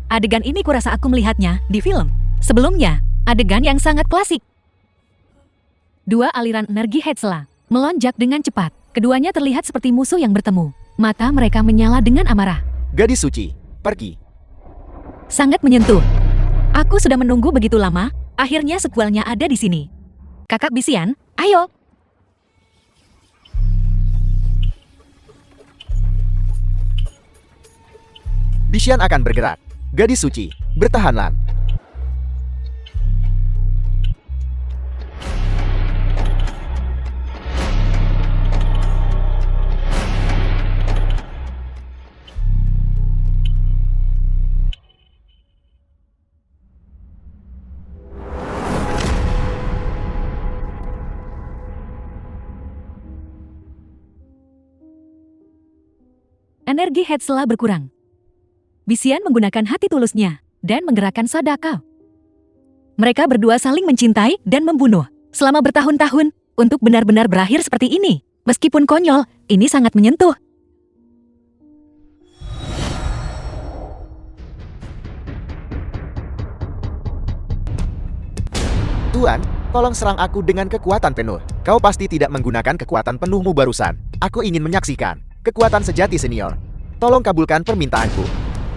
Adegan ini kurasa aku melihatnya di film. Sebelumnya, adegan yang sangat klasik. Dua aliran energi Hetzla melonjak dengan cepat. Keduanya terlihat seperti musuh yang bertemu. Mata mereka menyala dengan amarah. Gadis suci, pergi. Sangat menyentuh. Aku sudah menunggu begitu lama, akhirnya sequelnya ada di sini. Kakak Bisian, Ayo, Bishan akan bergerak. Gadis suci, bertahanlah. energi Hetzla berkurang. Bisian menggunakan hati tulusnya dan menggerakkan Sadako. Mereka berdua saling mencintai dan membunuh selama bertahun-tahun untuk benar-benar berakhir seperti ini. Meskipun konyol, ini sangat menyentuh. Tuan, tolong serang aku dengan kekuatan penuh. Kau pasti tidak menggunakan kekuatan penuhmu barusan. Aku ingin menyaksikan kekuatan sejati senior. Tolong kabulkan permintaanku.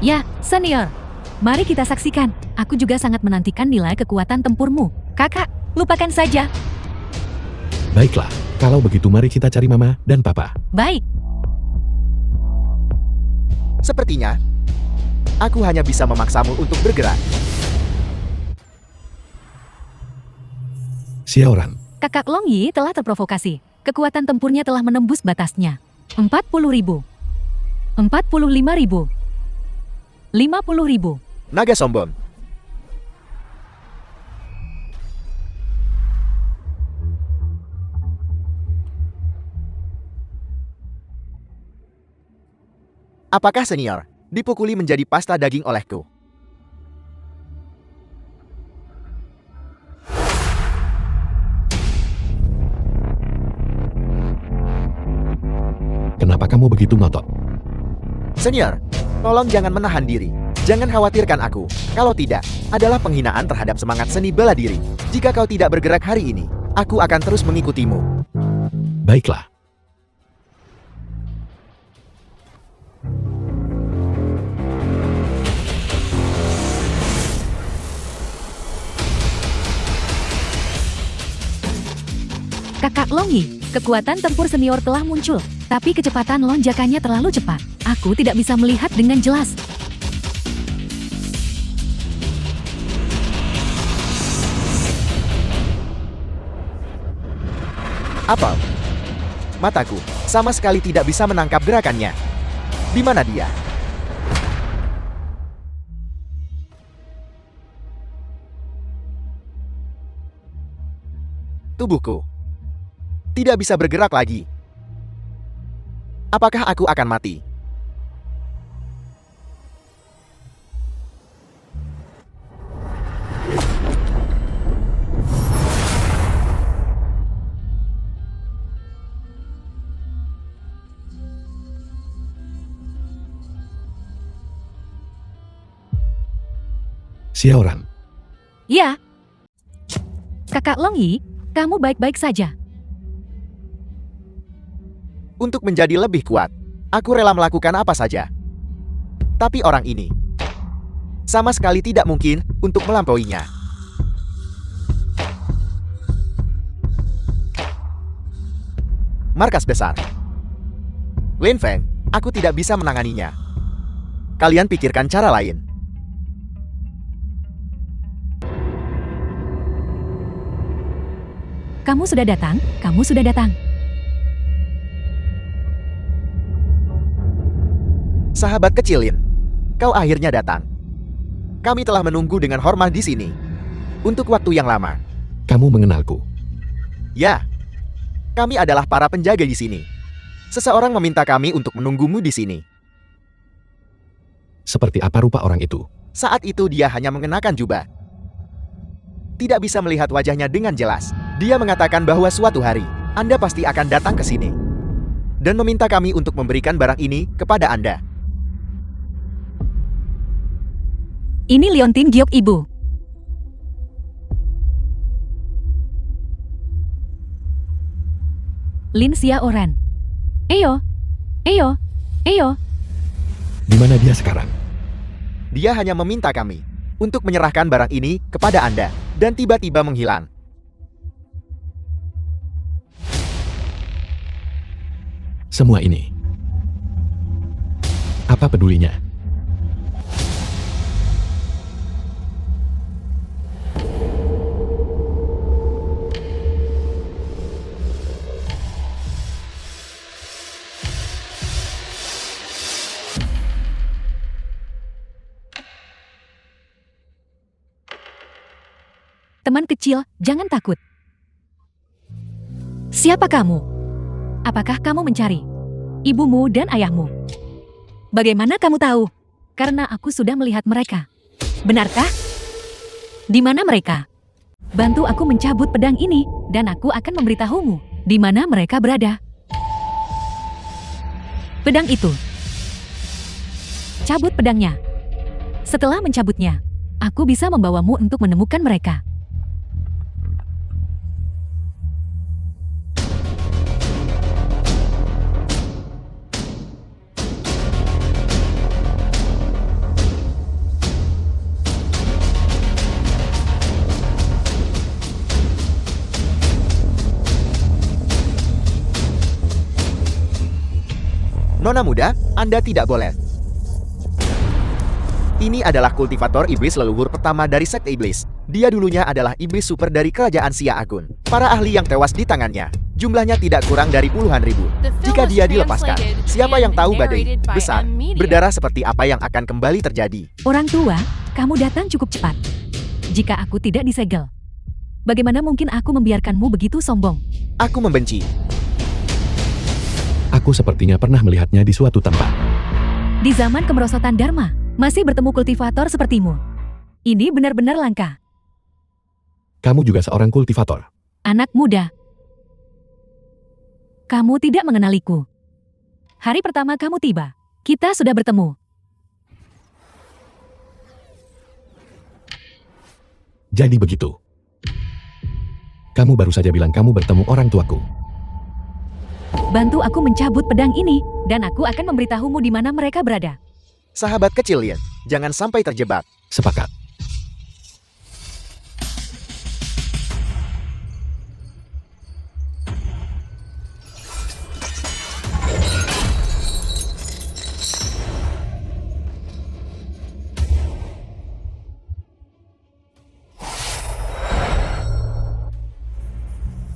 Ya, senior. Mari kita saksikan. Aku juga sangat menantikan nilai kekuatan tempurmu. Kakak, lupakan saja. Baiklah, kalau begitu mari kita cari Mama dan Papa. Baik. Sepertinya, aku hanya bisa memaksamu untuk bergerak. Xiaoran, Kakak Long Yi telah terprovokasi. Kekuatan tempurnya telah menembus batasnya. 40.000. 45.000. 50.000. Naga sombong. Apakah senior dipukuli menjadi pasta daging olehku? kenapa kamu begitu ngotot? Senior, tolong jangan menahan diri. Jangan khawatirkan aku. Kalau tidak, adalah penghinaan terhadap semangat seni bela diri. Jika kau tidak bergerak hari ini, aku akan terus mengikutimu. Baiklah. Kakak Long Yi, kekuatan tempur senior telah muncul. Tapi kecepatan lonjakannya terlalu cepat. Aku tidak bisa melihat dengan jelas. Apa? Mataku sama sekali tidak bisa menangkap gerakannya. Di mana dia? Tubuhku tidak bisa bergerak lagi. Apakah aku akan mati? Xiaoran, Ya. Kakak Long Yi, kamu baik-baik saja. Untuk menjadi lebih kuat, aku rela melakukan apa saja. Tapi orang ini sama sekali tidak mungkin untuk melampauinya. Markas besar. Lin Feng, aku tidak bisa menanganinya. Kalian pikirkan cara lain. Kamu sudah datang, kamu sudah datang. Sahabat kecil Lin, kau akhirnya datang. Kami telah menunggu dengan hormat di sini untuk waktu yang lama. kamu mengenalku. Ya, kami adalah para penjaga di sini. Seseorang meminta kami untuk menunggumu di sini. Seperti apa rupa orang itu? Saat itu dia hanya mengenakan jubah. Tidak bisa melihat wajahnya dengan jelas. Dia mengatakan bahwa suatu hari, Anda pasti akan datang ke sini. Dan meminta kami untuk memberikan barang ini kepada Anda. Ini Liontin Giok Ibu. Lin Xiaoran. Eyo, eyo, eyo. Di mana dia sekarang? Dia hanya meminta kami untuk menyerahkan barang ini kepada Anda dan tiba-tiba menghilang. semua ini. Apa pedulinya? Teman kecil, jangan takut. Siapa kamu? Apakah kamu mencari ibumu dan ayahmu? Bagaimana kamu tahu? Karena aku sudah melihat mereka. Benarkah? Di mana mereka? Bantu aku mencabut pedang ini, dan aku akan memberitahumu di mana mereka berada. Pedang itu. Cabut pedangnya. Setelah mencabutnya, aku bisa membawamu untuk menemukan mereka. Nona muda, Anda tidak boleh. Ini adalah kultivator iblis leluhur pertama dari sekte iblis. Dia dulunya adalah iblis super dari kerajaan Sia Agun. Para ahli yang tewas di tangannya, jumlahnya tidak kurang dari puluhan ribu. Jika dia dilepaskan, siapa yang tahu badai besar berdarah seperti apa yang akan kembali terjadi? Orang tua, kamu datang cukup cepat. Jika aku tidak disegel, bagaimana mungkin aku membiarkanmu begitu sombong? Aku membenci. Aku sepertinya pernah melihatnya di suatu tempat. Di zaman kemerosotan Dharma, masih bertemu kultivator sepertimu. Ini benar-benar langka. Kamu juga seorang kultivator. Anak muda. Kamu tidak mengenaliku. Hari pertama kamu tiba, kita sudah bertemu. Jadi begitu. Kamu baru saja bilang kamu bertemu orang tuaku. Bantu aku mencabut pedang ini, dan aku akan memberitahumu di mana mereka berada. Sahabat kecil Lien, jangan sampai terjebak. Sepakat.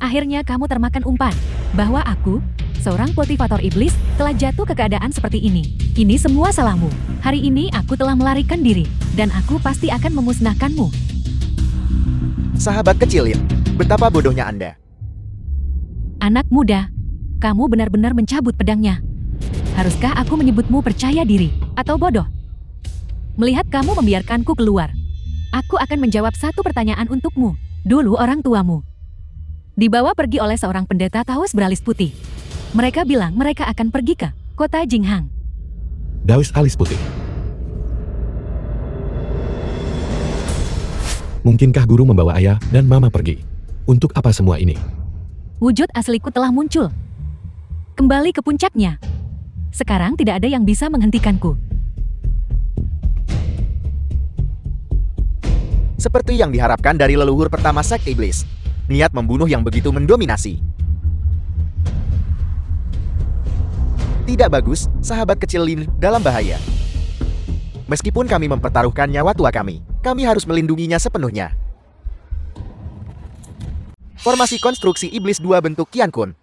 Akhirnya kamu termakan umpan, bahwa aku, seorang kultivator iblis, telah jatuh ke keadaan seperti ini. Ini semua salahmu. Hari ini aku telah melarikan diri, dan aku pasti akan memusnahkanmu. Sahabat kecil Lien, betapa bodohnya Anda. Anak muda, kamu benar-benar mencabut pedangnya. Haruskah aku menyebutmu percaya diri, atau bodoh? Melihat kamu membiarkanku keluar, aku akan menjawab satu pertanyaan untukmu. Dulu orang tuamu dibawa pergi oleh seorang pendeta Taos beralis putih. Mereka bilang mereka akan pergi ke kota Jinghang. Daus alis putih. Mungkinkah guru membawa ayah dan mama pergi? Untuk apa semua ini? Wujud asliku telah muncul. Kembali ke puncaknya. Sekarang tidak ada yang bisa menghentikanku. Seperti yang diharapkan dari leluhur pertama sekte iblis. Niat membunuh yang begitu mendominasi. Tidak bagus, sahabat kecil Lin dalam bahaya. Meskipun kami mempertaruhkan nyawa tua kami harus melindunginya sepenuhnya. Formasi konstruksi iblis 2 bentuk Qian Kun.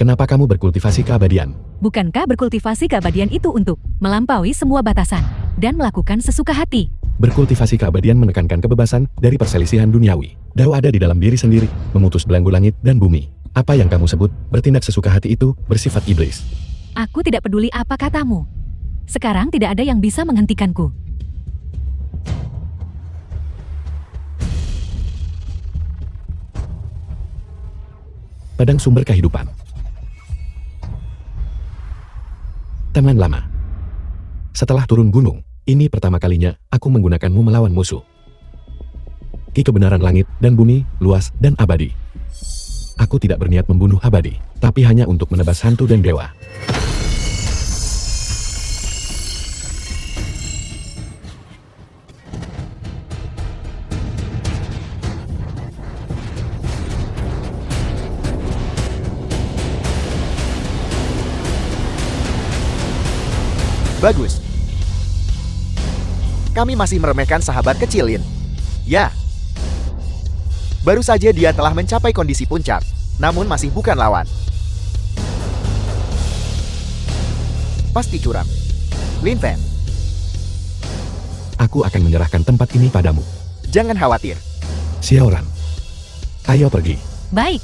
Kenapa kamu berkultivasi keabadian? Bukankah berkultivasi keabadian itu untuk melampaui semua batasan dan melakukan sesuka hati? Berkultivasi keabadian menekankan kebebasan dari perselisihan duniawi. Dao ada di dalam diri sendiri, memutus belenggu langit dan bumi. Apa yang kamu sebut bertindak sesuka hati itu bersifat iblis. Aku tidak peduli apa katamu. Sekarang tidak ada yang bisa menghentikanku. Pedang sumber kehidupan. Teman lama. Setelah turun gunung, ini pertama kalinya aku menggunakanmu melawan musuh. Ki kebenaran langit dan bumi, luas dan abadi. Aku tidak berniat membunuh abadi, tapi hanya untuk menebas hantu dan dewa. Bagus. Kami masih meremehkan sahabat kecil Lin. Ya. Baru saja dia telah mencapai kondisi puncak, namun masih bukan lawan. Pasti curang. Lin Fan, Aku akan menyerahkan tempat ini padamu. jangan khawatir. Xiaoran. Ayo pergi. Baik,